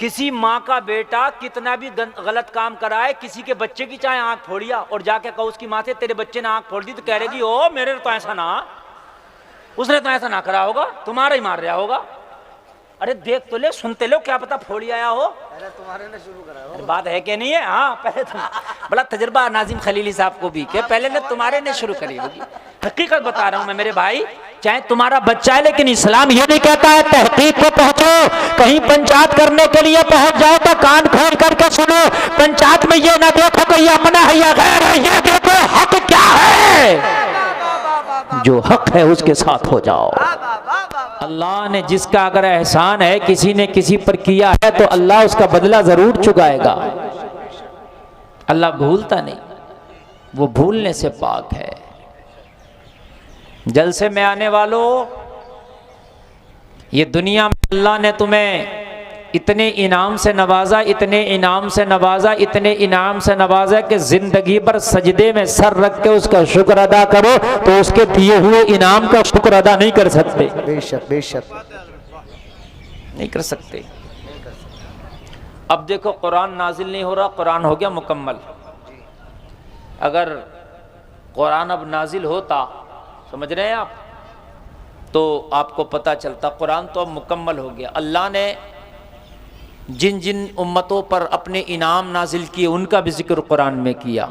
किसी माँ का बेटा कितना भी गलत काम कराए, किसी के बच्चे की चाहे आंख फोड़िया और जाके कहो उसकी माँ से तेरे बच्चे ने आंख फोड़ दी, तो कह रहेगी ओ मेरे तो ऐसा ना, उसने तो ऐसा ना करा होगा, तुम्हारा ही मार रहा होगा। अरे देख तो ले, सुनते लो, क्या पता फोड़ी आया हो, पहले तुम्हारे ने शुरू करा हो। बात है कि नहीं है? हाँ पहले तुम, बड़ा तजर्बा नाजिम खलीली साहब को भी, कि पहले ने तुम्हारे ने शुरू करी होगी। हकीकत बता रहा हूं मैं मेरे भाई, चाहे तुम्हारा बच्चा है, लेकिन इस्लाम ये नहीं कहता है तहकीक को पहुंचो, कहीं पंचायत करने के लिए पहुंच जाओ तो कान खोल करके सुनो, पंचायत में ये ना देखो कि ये अपना है या गैर है, ये देखो हक क्या है, जो हक है उसके साथ हो जाओ। अल्लाह ने जिसका अगर एहसान है किसी ने किसी पर किया है तो अल्लाह उसका बदला जरूर चुकाएगा। अल्लाह भूलता नहीं, वो भूलने से पाक है। जलसे में आने वालों, ये दुनिया में अल्लाह ने तुम्हें इतने इनाम से नवाजा, इतने इनाम से नवाजा, इतने इनाम से नवाजा कि जिंदगी भर सजदे में सर रख के उसका शुक्र अदा करो तो उसके दिए हुए इनाम का शुक्र अदा नहीं कर सकते। बेशक बेशक नहीं कर सकते। अब देखो कुरान नाजिल नहीं हो रहा, कुरान हो गया मुकम्मल। अगर कुरान अब नाजिल होता, समझ रहे हैं आप, तो आपको पता चलता कुरान तो अब मुकम्मल हो गया। अल्लाह ने जिन जिन उम्मतों पर अपने इनाम नाजिल किए उनका भी जिक्र कुरान में किया।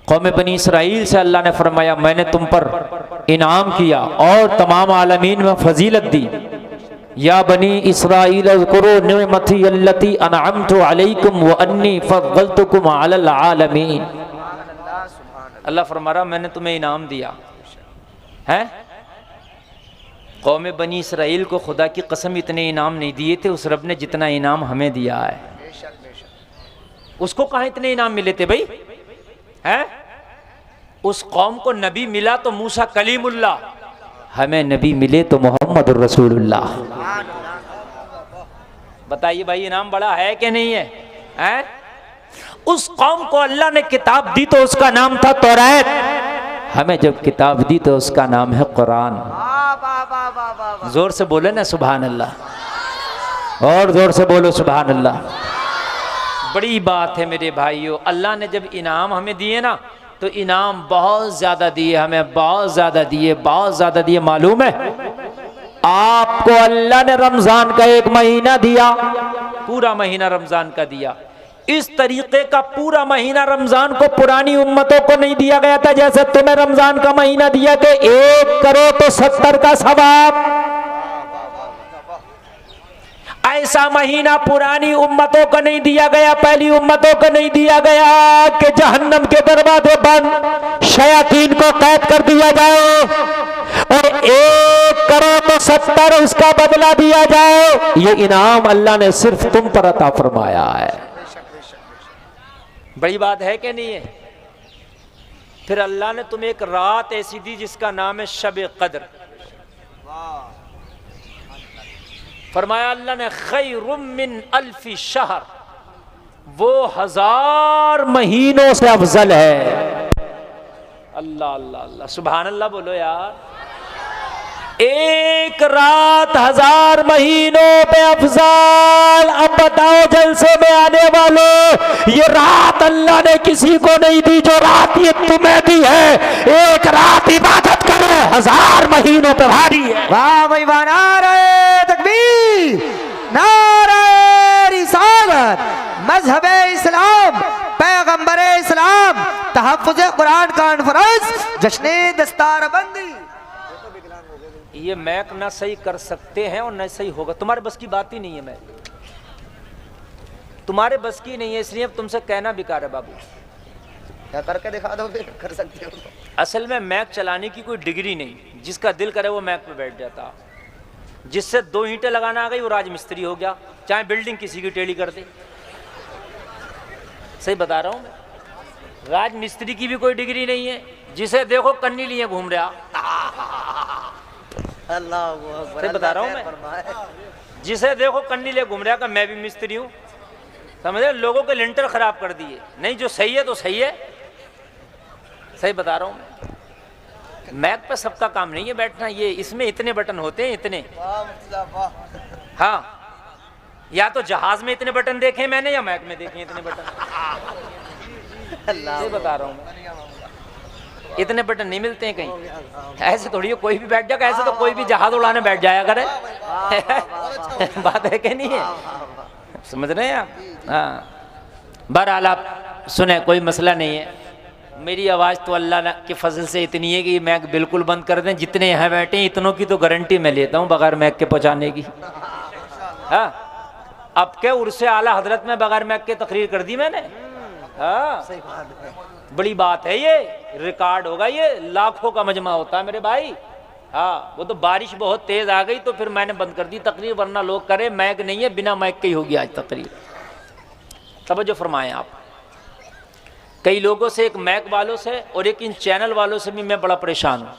कौम बनी इसराइल से अल्लाह ने फरमाया मैंने तुम पर इनाम किया और तमाम आलमीन में फजीलत दी। या बनी इसराइल अज़्कुरू निअमती अल्लती अनअमतु अलैकुम व अन्नी फद्दलतुकुम अलल आलमीन। अल्लाह फरमा रहा मैंने तुम्हें इनाम दिया है। कौम बनी इसराइल को खुदा की कसम इतने इनाम नहीं दिए थे उस रब ने जितना इनाम हमें दिया है। उसको कहाँ इतने इनाम मिले थे भाई? हैं? उस कौम को नबी मिला तो मूसा कलीमुल्लाह, हमें नबी मिले तो मोहम्मद रसूलुल्लाह। बताइए भाई इनाम बड़ा है कि नहीं है? हैं? उस कौम को अल्लाह ने किताब दी तो उसका नाम था तौरात, हमें जब किताब दी तो उसका नाम है कुरान। जोर से बोले ना सुभान अल्लाह, और जोर से बोलो सुभान अल्लाह। बड़ी बात है मेरे भाइयों, अल्लाह ने जब इनाम हमें दिए ना तो इनाम बहुत ज्यादा दिए, हमें बहुत ज्यादा दिए, बहुत ज्यादा दिए। मालूम है आपको अल्लाह ने रमजान का एक महीना दिया, पूरा महीना रमजान का दिया। इस तरीके का पूरा महीना रमजान को पुरानी उम्मतों को नहीं दिया गया था जैसे तुम्हें रमजान का महीना दिया कि 1 करो तो 70 का सवाब। ऐसा महीना पुरानी उम्मतों को नहीं दिया गया, पहली उम्मतों को नहीं दिया गया कि जहन्नम के दरवाजे बंद, शयातीन को कैद कर दिया जाए और 1 करो तो 70 उसका बदला दिया जाए। ये इनाम अल्लाह ने सिर्फ तुम पर अता फरमाया है। बड़ी बात है कि नहीं है? फिर अल्लाह ने तुम्हें एक रात ऐसी दी जिसका नाम है शब कद्र। फरमाया अल्लाह ने खैरुम मिन अल्फी शहर, वो 1000 महीनों से अफजल है। अल्लाह अल्लाह अल्लाह सुभान अल्लाह बोलो यार। एक रात 1000 महीनों पे अफजाल। अब बताओ जलसे में आने वालों, ये रात अल्लाह ने किसी को नहीं दी जो रात ये तुम्हें दी है। एक रात इबादत करो 1000 महीनों पे भारी है। वाह भाई वाह, नारे तकबीर, नारे रिसालत, मजहबे इस्लाम, पैगंबरे इस्लाम, तहफ्फुज़ कुरान कॉन्फ्रेंस, जश्ने दस्तारबंदी। ये मैक ना सही कर सकते हैं और न सही होगा, तुम्हारे बस की बात ही नहीं है। मैं तुम्हारे बस की नहीं है, इसलिए अब तुमसे कहना बेकार है बाबू। क्या करके दिखा दो, फिर कर सकते हो। असल में मैक चलाने की कोई डिग्री नहीं, जिसका दिल करे वो मैक पे बैठ जाता। जिससे 2 ईंटें लगाना आ गई वो राजमिस्त्री हो गया, चाहे बिल्डिंग किसी की टेढ़ी कर दे। सही बता रहा हूँ मैं, राजमिस्त्री की भी कोई डिग्री नहीं है। जिसे देखो कन्नी लिए घूम रहा। अल्लाह सही बता रहा हूँ मैं, जिसे देखो कन्नी ले घूम रहा का मैं भी मिस्त्री हूँ। समझे? लोगों के लिंटर खराब कर दिए। नहीं, जो सही है तो सही है। सही बता रहा हूँ मैं। मैक पे सबका काम नहीं है बैठना, ये इसमें इतने बटन होते हैं, इतने। हाँ, या तो जहाज में इतने बटन देखे मैंने या मैक में देखे इतने बटन। अल्लाह ये बता रहा हूँ मैं, इतने बटन नहीं मिलते हैं कहीं। ऐसे थोड़ी है कोई भी बैठ जाएगा, ऐसे तो कोई भी जहाज उड़ाने बैठ जाया करे। बात है कि नहीं है, समझ रहे हैं आप? हाँ, बहरहाल आप सुने, कोई मसला नहीं है। मेरी आवाज़ तो अल्लाह के फजल से इतनी है कि मैक बिल्कुल बंद कर दें। जितने यहाँ बैठे हैं इतनों की तो गारंटी मैं लेता हूँ बगैर मैक के पहुँचाने की। हाँ, अब क्या उर्से आला हजरत में बगैर मैक के तकरीर कर दी मैंने। हाँ, सही बात है। बड़ी बात है, ये रिकॉर्ड होगा, ये लाखों का मजमा होता है मेरे भाई। हाँ, वो तो बारिश बहुत तेज आ गई तो फिर मैंने बंद कर दी तकरीर, वरना लोग करे मैक नहीं है, बिना मैक के ही होगी आज तकरीर। तवज्जो फरमाएं आप। कई लोगों से, एक मैक वालों से और एक इन चैनल वालों से भी मैं बड़ा परेशान हूँ।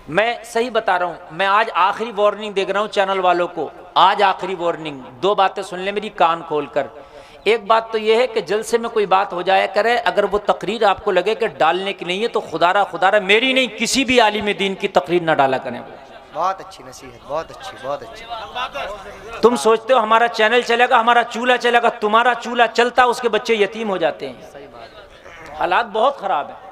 मैं सही बता रहा हूँ, मैं आज आखिरी वार्निंग दे रहा हूँ चैनल वालों को। आज आखिरी वार्निंग, दो बातें सुन ले मेरी कान खोल कर। एक बात तो यह है कि जलसे में कोई बात हो जाया करे, अगर वो तकरीर आपको लगे कि डालने की नहीं है तो खुदारा मेरी नहीं, किसी भी आलिम दीन की तकरीर ना डाला करें। बहुत अच्छी नसीहत, बहुत अच्छी, बहुत अच्छी। तुम सोचते हो हमारा चैनल चलेगा, हमारा चूल्हा चलेगा, तुम्हारा चूल्हा चलता उसके बच्चे यतीम हो जाते हैं। सही बात है। हालात बहुत खराब है।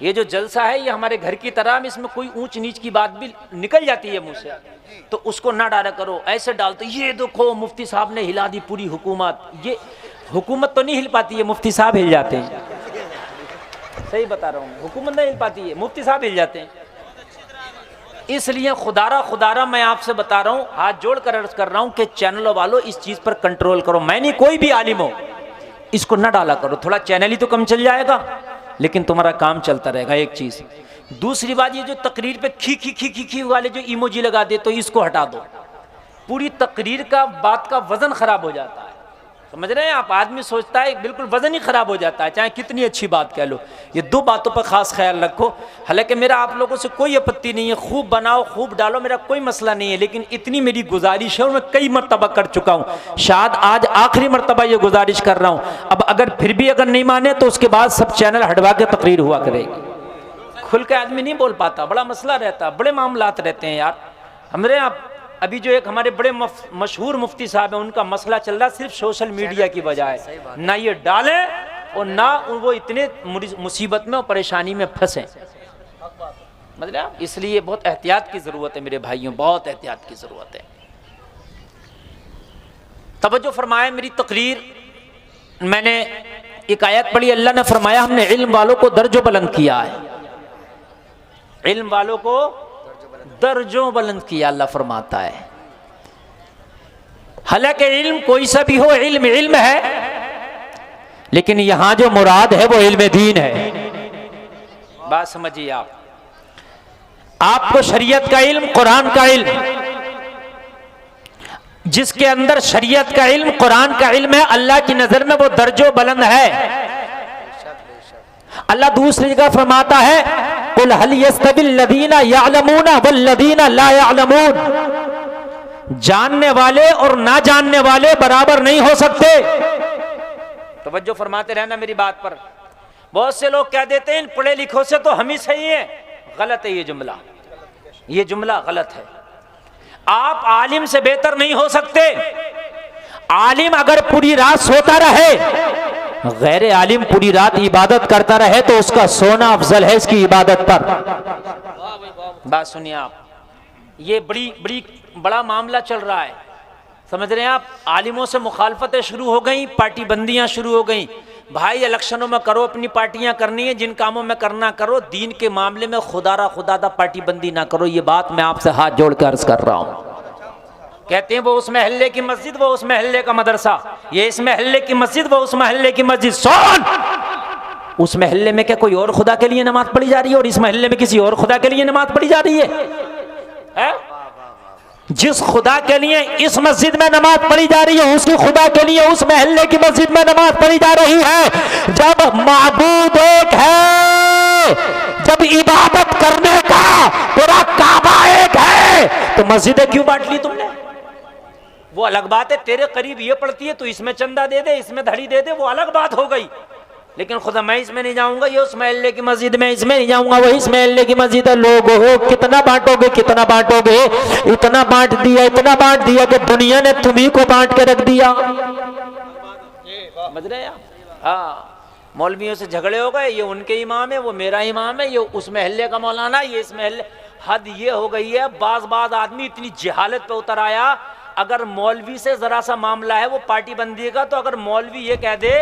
ये जो जलसा है ये हमारे घर की तरह, इसमें कोई ऊंच नीच की बात भी निकल जाती है मुंह से, तो उसको ना डाला करो। ऐसे डालते ये देखो मुफ्ती साहब ने हिला दी पूरी हुकूमत। ये हुकूमत तो नहीं हिल पाती है, मुफ्ती साहब हिल जाते हैं। सही बता रहा हूँ, हुकूमत नहीं हिल पाती है, मुफ्ती साहब हिल जाते हैं। इसलिए खुदारा मैं आपसे बता रहा हूँ, हाथ जोड़ कर अर्ज कर रहा हूँ कि चैनलों वालों इस चीज़ पर कंट्रोल करो। मैं नहीं, कोई भी आलिम हो, इसको ना डाला करो। थोड़ा चैनल ही तो कम चल जाएगा लेकिन तुम्हारा काम चलता रहेगा। एक चीज़। दूसरी बात, ये जो तकरीर पे खी वाले जो इमोजी लगा दे तो इसको हटा दो। पूरी तकरीर का बात का वजन खराब हो जाता है, समझ रहे हैं आप? आदमी सोचता है बिल्कुल वजन ही खराब हो जाता है, चाहे कितनी अच्छी बात कह लो। ये दो बातों पर खास ख्याल रखो। हालांकि मेरा आप लोगों से कोई आपत्ति नहीं है, खूब बनाओ खूब डालो, मेरा कोई मसला नहीं है, लेकिन इतनी मेरी गुजारिश है और मैं कई मरतबा कर चुका हूँ, शायद आज आखिरी मरतबा ये गुजारिश कर रहा हूँ। अब अगर फिर भी अगर नहीं माने तो उसके बाद सब चैनल हटवा के तकरीर हुआ करेगी। खुल के आदमी नहीं बोल पाता, बड़ा मसला रहता, बड़े मामलात रहते हैं यार हमारे यहाँ। अभी जो एक हमारे बड़े मशहूर मुफ्ती साहब हैं, उनका मसला चल रहा सिर्फ सोशल मीडिया की बजाय, ना ये डालें और ना वो इतने मुसीबत में और परेशानी में फंसे। मतलब इसलिए बहुत एहतियात की ज़रूरत है मेरे भाइयों, बहुत एहतियात की ज़रूरत है। तवज्जो फरमाए मेरी तकरीर। मैंने एक आयत पढ़ी, अल्लाह ने फरमाया हमने इल्म वालों को दर्जों बुलंद किया है। इल्म वालों को दर्जों बुलंद किया, अल्लाह फरमाता है। हालांकि इल्म कोई सा भी हो, इल्म इल्म है, लेकिन यहां जो मुराद है वो इल्म दीन है। बात समझिए आप। आपको शरीयत का इल्म, कुरान का इल्म, जिसके अंदर शरीयत का इल्म, कुरान का इल्म है, अल्लाह की नजर में वो दर्जों बुलंद है। अल्लाह दूसरी जगह फरमाता है कुल हल यस्तविल लदीना यअलमूना वल लदीना ला यअलमून, जानने वाले और ना जानने वाले बराबर नहीं हो सकते। तवज्जो फरमाते रहना मेरी बात पर। बहुत से लोग कह देते हैं इन पढ़े लिखों से तो हम ही सही हैं। गलत है ये जुमला, ये जुमला गलत है। आप आलिम से बेहतर नहीं हो सकते। आलिम अगर पूरी रात सोता रहे, गैर आलिम पूरी रात इबादत करता रहे तो उसका सोना अफजल है इसकी इबादत पर। बात सुनिए आप, ये बड़ा मामला चल रहा है, समझ रहे हैं आप? आलिमों से मुखालफतें शुरू हो गई, पार्टी बंदियां शुरू हो गई। भाई इलेक्शनों में करो, अपनी पार्टियां करनी है, जिन कामों में करना करो, दीन के मामले में खुदादा पार्टी बंदी ना करो। ये बात मैं आपसे हाथ जोड़ कर अर्ज कर रहा हूं। कहते हैं वो उस महल्ले की मस्जिद, वो उस महल्ले का मदरसा, ये इस महल्ले की मस्जिद, वो उस महल्ले की मस्जिद। सुन, उस महल्ले में क्या कोई और खुदा के लिए नमाज पढ़ी जा रही है और इस महल्ले में किसी और खुदा के लिए नमाज पढ़ी जा रही है? जिस खुदा के लिए इस मस्जिद में नमाज पढ़ी जा रही है उसी खुदा के लिए उस महल्ले की मस्जिद में नमाज पढ़ी जा रही है। जब माबूद एक है, जब इबादत करने का पूरा काबा एक है, तो मस्जिदें क्यों बांट ली तुमने? वो अलग बात है, तेरे करीब ये पड़ती है तो इसमें चंदा दे दे, इसमें धड़ी दे दे, वो अलग बात हो गई। लेकिन खुदा मैं इसमें नहीं जाऊंगा, ये उस महल्ले की मस्जिद में, इसमें नहीं जाऊंगा, वही इस महल्ले की मस्जिद है। लोग हो कितना बांटोगे, कितना बांटोगे, इतना बांट दिया, इतना बांट दिया कि दुनिया ने तुम्ही को बांट के रख दिया। समझ रहे आप? हाँ, मौलवियों से झगड़े हो गए, ये उनके इमाम है, वो मेरा इमाम है, ये उस महल्ले का मौलाना, ये इस महल्ले। हद ये हो गई है, बाज आदमी इतनी जहालत पे उतर आया। अगर मौलवी से जरा सा मामला है वो पार्टी बंदी का, तो अगर मौलवी ये कह दे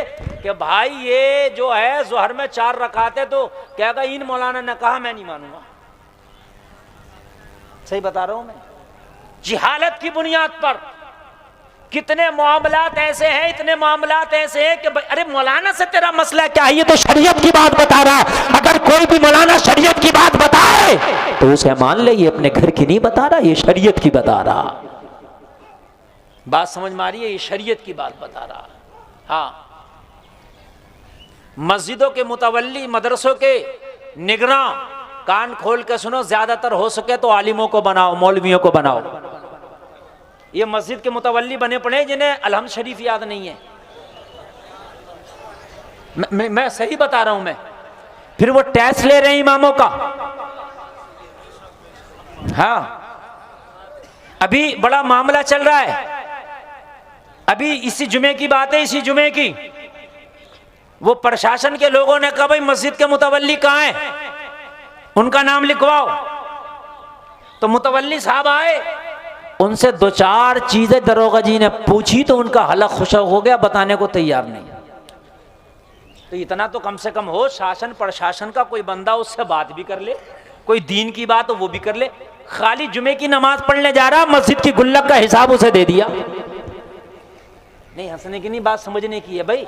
कि भाई ये जो है जोहर में 4 रकात है, तो कहेगा इन मौलाना ने कहा, मैं नहीं मानूंगा। सही बता रहा हूं मैं। जिहालत की बुनियाद पर कितने मामलात ऐसे हैं, इतने मामलात ऐसे हैं कि अरे मौलाना से तेरा मसला क्या है, ये तो शरीयत की बात बता रहा। अगर कोई भी मौलाना शरीयत की बात बताए तो उसे मान ले, ये अपने घर की नहीं बता रहा, ये शरीयत की बता रहा। बात समझ में आ रही है? ये शरीयत की बात बता रहा। हाँ, मस्जिदों के मुतवल्ली, मदरसों के निगरां, कान खोल के सुनो, ज्यादातर हो सके तो आलिमों को बनाओ, मौलवियों को बनाओ। ये मस्जिद के मुतवल्ली बने पड़े जिन्हें अलहम्द शरीफ याद नहीं है। मैं सही बता रहा हूं मैं। फिर वो टैक्स ले रहे हैं इमामों का। हाँ, अभी बड़ा मामला चल रहा है, अभी इसी जुमे की बात है, इसी जुमे की। वो प्रशासन के लोगों ने कहा भाई मस्जिद के मुतवल्ली कहां हैं, उनका नाम लिखवाओ। तो मुतवल्ली साहब आए, उनसे 2-4 चीजें दरोगा जी ने पूछी तो उनका हलक खुशक हो गया, बताने को तैयार नहीं। तो इतना तो कम से कम हो, शासन प्रशासन का कोई बंदा उससे बात भी कर ले, कोई दीन की बात हो वो भी कर ले। खाली जुमे की नमाज पढ़ने जा रहा, मस्जिद की गुल्लक का हिसाब उसे दे दिया। नहीं, हंसने की नहीं, बात समझने की है भाई।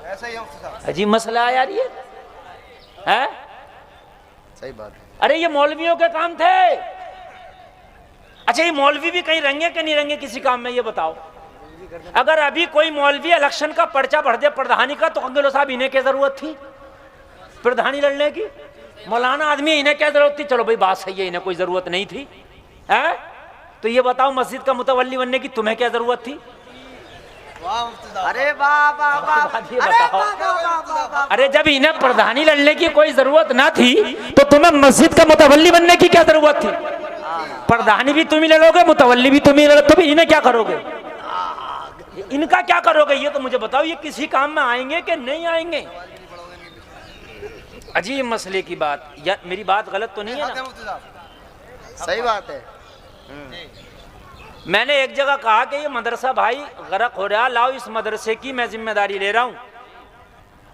ऐसा ही अजीब मसला है यार ये है। सही बात है। अरे ये मौलवियों के काम थे। अच्छा, ये मौलवी भी कहीं रंगे कि नहीं रंगे किसी काम में, ये बताओ। अगर अभी कोई मौलवी इलेक्शन का पर्चा भर दे प्रधानी का, तो अंगेलो साहब इन्हें क्या जरूरत थी प्रधानी लड़ने की? मौलाना आदमी, इन्हें क्या जरूरत थी? चलो भाई बात सही है, इन्हें कोई जरूरत नहीं थी। है तो ये बताओ मस्जिद का मुतवल्ली बनने की तुम्हें क्या जरूरत थी? अरे वाह वाह वाह। अरे जब इन्हें प्रधानी लड़ने की कोई जरूरत ना थी तो तुम्हें मस्जिद का मुतवल्ली बनने की क्या जरूरत थी? प्रधानी भी तुम ही लड़ोगे, मुतवल्ली भी तुम ही लड़ोगे, तो इन्हें क्या करोगे? इनका क्या करोगे ये तो मुझे बताओ। ये किसी काम में आएंगे कि नहीं आएंगे? अजीब मसले की बात। या मेरी बात गलत तो नहीं है ना? सही बात है। मैंने एक जगह कहा कि ये मदरसा भाई गरक हो रहा, लाओ इस मदरसे की मैं जिम्मेदारी ले रहा हूं,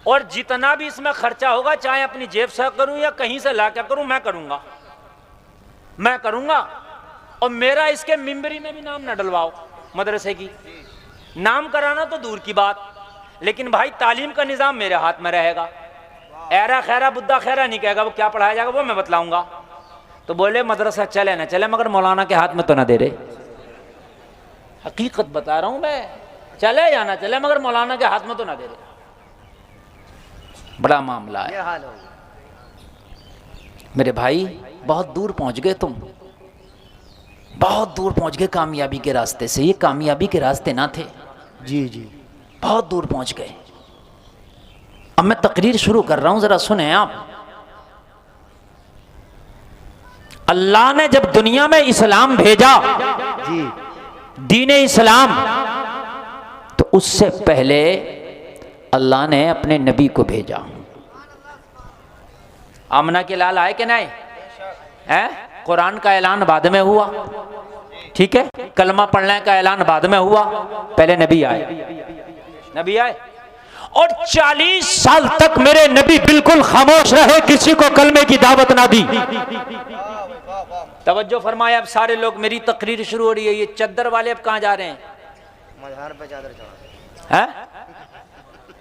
और जितना भी इसमें खर्चा होगा, चाहे अपनी जेब से करूं या कहीं से ला कर करूं, मैं करूंगा। और मेरा इसके मिंबरी में भी नाम न डलवाओ मदरसे की। नाम कराना तो दूर की बात, लेकिन भाई तालीम का निजाम मेरे हाथ में रहेगा। ऐरा खैरा बुद्धा खैरा नहीं कहेगा, वो क्या पढ़ाया जाएगा वो मैं बतलाऊंगा। तो बोले मदरसा चले ना चले, मगर मौलाना के हाथ में तो ना दे रहे। हकीकत बता रहा हूं मैं, चले या ना चले मगर मौलाना के हाथ में तो ना दे रहे। बड़ा मामला है। ये हाल हो मेरे भाई, बहुत दूर पहुंच गए तुम, बहुत दूर पहुंच गए कामयाबी के रास्ते से। ये कामयाबी के रास्ते ना थे जी जी, बहुत दूर पहुंच गए। अब मैं तकरीर शुरू कर रहा हूं, जरा सुने आप। अल्लाह ने जब दुनिया में इस्लाम भेजा जी, दीन इस्लाम, तो उससे पहले अल्लाह ने अपने नबी को भेजा। आमना के लाल आए कि नहीं? है कुरान का ऐलान बाद में हुआ, ठीक है, कलमा पढ़ने का ऐलान बाद में हुआ, पहले नबी आए। और 40 साल तक मेरे नबी बिल्कुल खामोश रहे, किसी को कलमे की दावत ना दी। तवज्जो फरमाया। अब सारे लोग, मेरी तकरीर शुरू हो रही है। ये चद्दर वाले अब कहाँ जा रहे हैं? मज़ार पे चादर चढ़ा। हैं?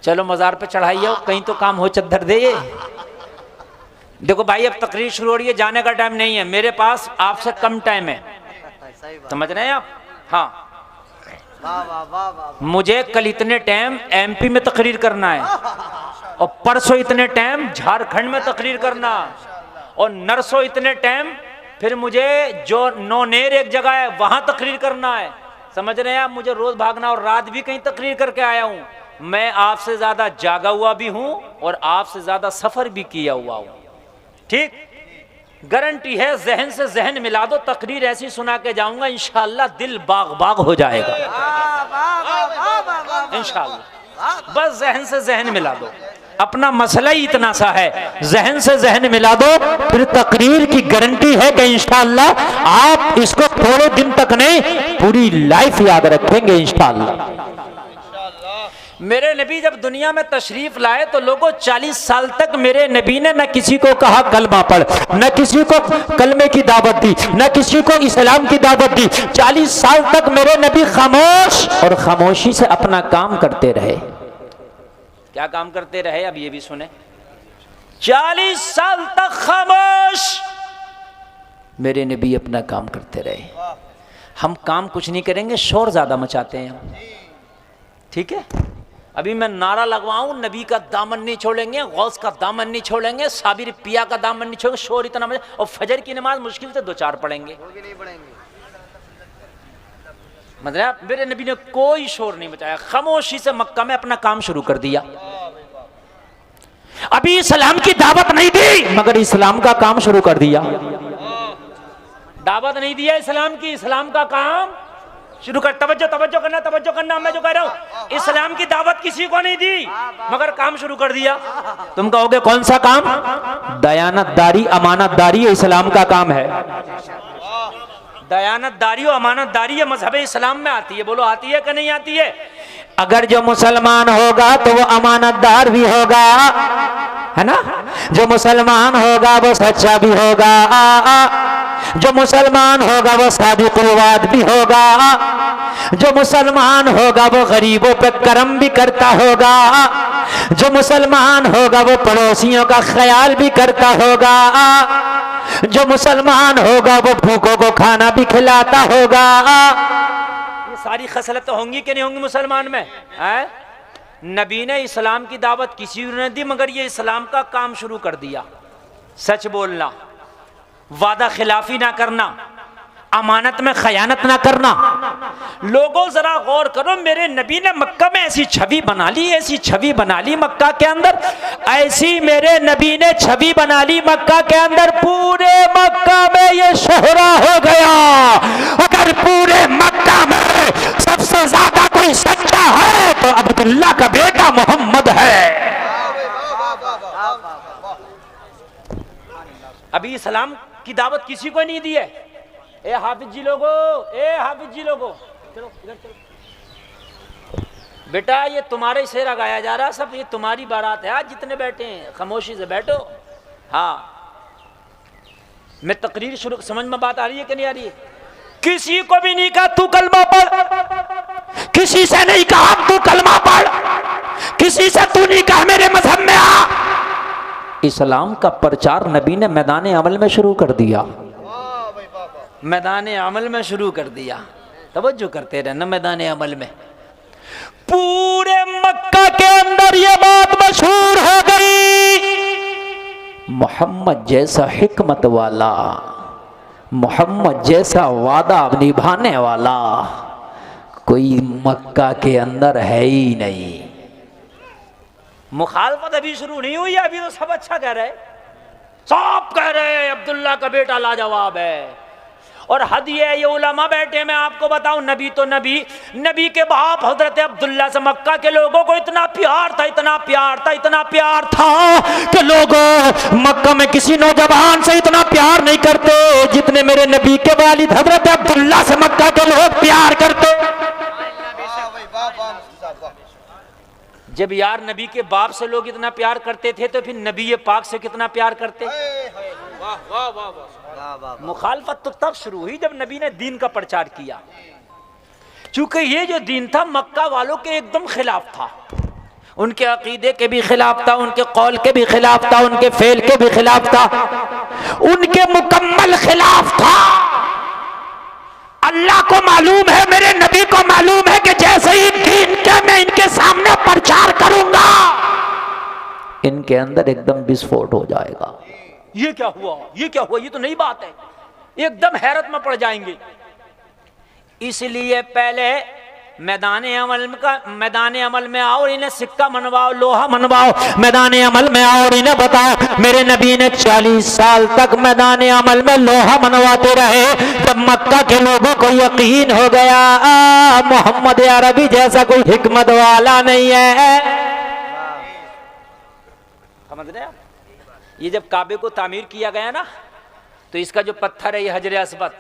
चलो मज़ार पे चढ़ाइए, कहीं तो काम हो, चद्दर दे। देखो भाई, अब तकरीर शुरू हो रही है, जाने का टाइम नहीं है, मेरे पास आपसे कम टाइम है, समझ रहे हैं आप? हाँ, वाह वाह वाह वाह। मुझे कल इतने टाइम एमपी में तकरीर करना है, और परसों इतने टाइम झारखंड में तकरीर करना, और नरसों इतने टाइम फिर मुझे जो नौनेर एक जगह है वहां तकरीर करना है। समझ रहे हैं आप? मुझे रोज भागना, और रात भी कहीं तकरीर करके आया हूं। मैं आपसे ज्यादा जागा हुआ भी हूं और आपसे ज्यादा सफर भी किया हुआ हूं, ठीक। गारंटी है, जहन से जहन मिला दो, तकरीर ऐसी सुना के जाऊंगा इंशाअल्लाह दिल बाग बाग हो जाएगा इंशाअल्लाह। बस जहन से जहन मिला दो, अपना मसला ही इतना सा है, जहन से जहन मिला दो, फिर तकरीर की गारंटी है कि इंशाअल्लाह आप इसको थोड़े दिन तक नहीं पूरी लाइफ याद रखेंगे इंशाअल्लाह। मेरे नबी जब दुनिया में तशरीफ लाए तो लोगों 40 साल तक मेरे नबी ने न किसी को कहा कलमा पढ़, न किसी को कलमे की दावत दी, न किसी को इस्लाम की दावत दी। 40 साल तक मेरे नबी खामोश और खामोशी से अपना काम करते रहे। क्या काम करते रहे, अब ये भी सुने। 40 साल तक खामोश मेरे नबी अपना काम करते रहे। हम काम कुछ नहीं करेंगे, शोर ज्यादा मचाते हैं हम, ठीक है। अभी मैं नारा लगवाऊं, नबी का दामन नहीं छोड़ेंगे, गौस का दामन नहीं छोड़ेंगे, साबिर पिया का दामन नहीं छोड़ेंगे, शोर इतना मचा, और फजर की नमाज मुश्किल से 2-4 पढ़ेंगे, मतलब मेरे नबी ने कोई शोर नहीं मचाया, खामोशी से मक्का में अपना काम शुरू कर दिया। अभी इस्लाम की दावत नहीं दी मगर इस्लाम का काम शुरू कर दिया। दावत नहीं दिया इस्लाम की, इस्लाम का काम शुरू कर। तवज्जो करना, मैं जो कह रहा हूं, इस्लाम की दावत किसी को नहीं दी मगर काम शुरू कर दिया। तुम कहोगे कौन सा काम? दयानतदारी, अमानतदारी इस्लाम का काम है। दयानतदारी और अमानतदारी मजहब इस्लाम में आती है, बोलो आती है कि नहीं आती है? अगर जो मुसलमान होगा तो वो अमानतदार भी होगा, है ना। जो मुसलमान होगा वो सच्चा भी होगा, जो मुसलमान होगा वो सादिक़-उल-वाद भी होगा, जो मुसलमान होगा वो गरीबों पे करम भी करता होगा, जो मुसलमान होगा वो पड़ोसियों का ख्याल भी करता होगा, जो मुसलमान होगा वो भूखों को खाना भी खिलाता होगा। ये सारी खसलतें होंगी कि नहीं होंगी मुसलमान में, है? नबी ने इस्लाम की दावत किसी ने दी मगर ये इस्लाम का काम शुरू कर दिया। सच बोलना, वादा खिलाफी ना करना, अमानत में खयानत ना करना। लोगों जरा गौर करो, मेरे नबी ने मक्का में ऐसी छवि बना ली, ऐसी छवि बना ली मक्का के अंदर, ऐसी मेरे नबी ने छवि बना ली मक्का के अंदर, पूरे मक्का में ये शोहरा हो गया। अगर पूरे मक्का में सबसे ज्यादा कोई सच्चा है तो अब्दुल्ला का बेटा मोहम्मद है। अभी इस्लाम की दावत किसी को नहीं दी है। ए हाफिज जी लोगो, ए हाफिज जी लोगो, चलो इधर चलो बेटा, ये तुम्हारे शेरा गाया जा रहा, सब ये तुम्हारी बारात है। आज जितने बैठे हैं खामोशी से बैठो। हाँ, मैं तकरीर शुरू, समझ में बात आ रही है कि नहीं आ रही है? किसी को भी नहीं कहा तू कलमा पढ़, किसी से नहीं कहा तू कलमा पढ़, किसी से तू नहीं कहा मेरे मजहब में आ। इस्लाम का प्रचार नबी ने मैदान अमल में शुरू कर दिया, मैदान अमल में शुरू कर दिया। तवज्जो करते रहना, मैदान अमल में पूरे मक्का के अंदर ये बात मशहूर हो गई, मोहम्मद जैसा हिकमत वाला, मोहम्मद जैसा वादा निभाने वाला कोई मक्का के अंदर है ही नहीं। मुखालफत अभी शुरू नहीं हुई है, अभी तो सब अच्छा कह रहे, सब कह रहे हैं अब्दुल्ला का बेटा लाजवाब है। और हद ये उलमा बैठे, मैं आपको बताऊं, नबी तो नबी के बाप हजरत अब्दुल्ला से मक्का के लोगों को इतना प्यार था, इतना प्यार था, इतना प्यार था कि लोगों मक्का में किसी नौजवान से इतना प्यार नहीं करते जितने मेरे नबी के वालिद हजरत अब्दुल्ला से मक्का के लोग प्यार करते। जब यार नबी के बाप से लोग इतना प्यार करते थे तो फिर नबी पाक से कितना प्यार करते। मुखालफत तो तब शुरू हुई जब नबी ने दीन का प्रचार किया, क्योंकि ये जो दीन था मक्का वालों के एकदम खिलाफ था, उनके अकीदे के भी खिलाफ था, उनके कौल के भी खिलाफ था, उनके फेल के भी खिलाफ था, उनके मुकम्मल खिलाफ था। अल्लाह को मालूम है, मेरे नबी को मालूम है कि जैसे ही दीन के मैं इनके सामने प्रचार करूंगा इनके अंदर एकदम विस्फोट हो जाएगा। ये क्या हुआ, ये क्या हुआ, ये तो नई बात है, एकदम हैरत में पड़ जाएंगे। इसलिए पहले मैदान अमल में आओ और इन्हें सिक्का मनवाओ, लोहा मनवाओ, मैदान अमल में आओ और इन्हें बताओ। मेरे नबी ने 40 साल तक मैदान अमल में लोहा मनवाते रहे। जब मक्का के लोगों को यकीन हो गया मोहम्मद अरबी जैसा कोई हिकमत वाला नहीं है, समझ रहे आप? ये जब काबे को तामीर किया गया ना, तो इसका जो पत्थर है ये हजर अस्वद,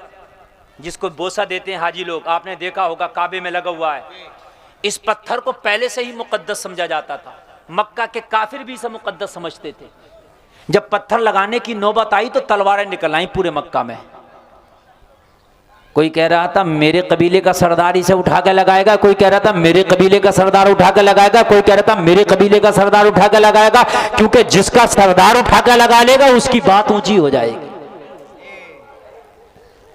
जिसको बोसा देते हैं हाजी लोग, आपने देखा होगा काबे में लगा हुआ है। इस पत्थर को पहले से ही मुकद्दस समझा जाता था। मक्का के काफिर भी इसे मुकद्दस समझते थे। जब पत्थर लगाने की नौबत आई तो तलवारें निकल आई पूरे मक्का में। कोई कह रहा था मेरे कबीले का सरदार इसे उठा के लगाएगा, कोई कह रहा था मेरे कबीले का सरदार उठा के लगाएगा, कोई कह रहा था मेरे कबीले का सरदार उठा के लगाएगा, क्योंकि जिसका सरदार उठा के लगा लेगा उसकी बात ऊंची हो जाएगी।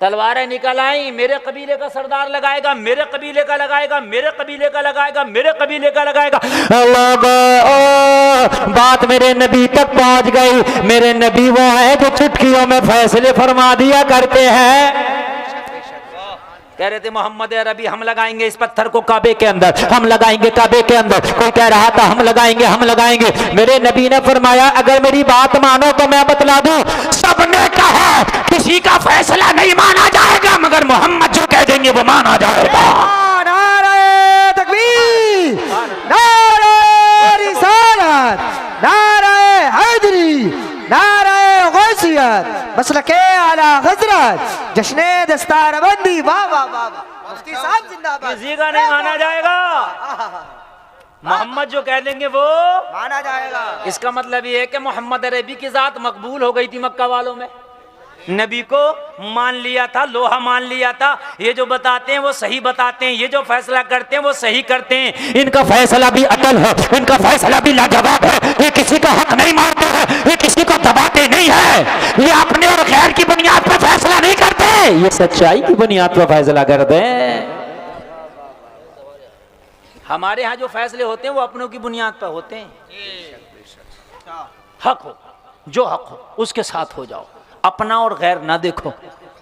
तलवारें निकल आई, मेरे कबीले का सरदार लगाएगा, मेरे कबीले का लगाएगा, मेरे कबीले का लगाएगा, मेरे कबीले का लगाएगा। बात मेरे नबी तक पहुंच गई। मेरे नबी वो है जो चुटकियों में फैसले फरमा दिया करते हैं। कह रहे थे मोहम्मद अरबी हम लगाएंगे इस पत्थर को काबे के अंदर, हम लगाएंगे काबे के अंदर। कोई कह रहा था हम लगाएंगे, हम लगाएंगे। मेरे नबी ने फरमाया अगर मेरी बात मानो तो मैं बतला दूं, सबने कहा किसी का फैसला नहीं माना जाएगा, मगर मोहम्मद जो कह देंगे वो माना जाएगा। नारे तकबीर, नारे रिसालत, नारे हैदरी, नारे गौसियत, मसलके आला हजरत, जश्ने दस्तारबंदी। वाह वाह वाह वाह, मुफ्ती साहब जिंदाबाद। किसी का नहीं माना जाएगा, मोहम्मद जो कह देंगे वो माना जाएगा। इसका मतलब ये है कि मोहम्मद अरबी की जात मकबूल हो गई थी मक्का वालों में। नबी को मान लिया था, लोहा मान लिया था। ये जो बताते हैं वो सही बताते हैं, ये जो फैसला करते हैं वो सही करते हैं। इनका फैसला भी अटल है, इनका फैसला भी लाजवाब है। ये किसी का हक नहीं मानते हैं, ये किसी को दबाते नहीं है, ये अपने और गैर की बुनियाद पर फैसला नहीं करते, ये सच्चाई की बुनियाद पर फैसला करते हैं। हमारे यहाँ जो फैसले होते हैं वो अपनों की बुनियाद पर होते हैं। हक हो, जो हक हो उसके साथ हो जाओ, अपना और गैर ना देखो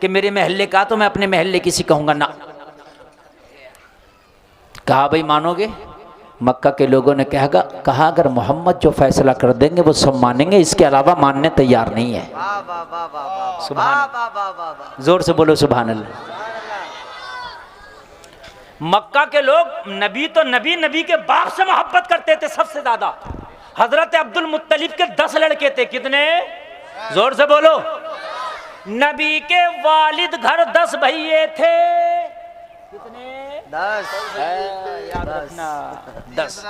कि मेरे महल्ले का तो मैं अपने महल्ले किसी कहूंगा ना। कहा भाई मानोगे? मक्का के लोगों ने कहा अगर मोहम्मद जो फैसला कर देंगे वो सब मानेंगे, इसके अलावा मानने तैयार नहीं है। सुभान, जोर से बोलो सुभान अल्लाह। मक्का के लोग नबी तो नबी के बाप से मोहब्बत करते थे सबसे ज्यादा। हजरत अब्दुल मुत्तलिब के 10 लड़के थे। कितने? जोर से बोलो। नबी के वालिद घर 10 भैये थे। कितने? 10। याद रखना 10।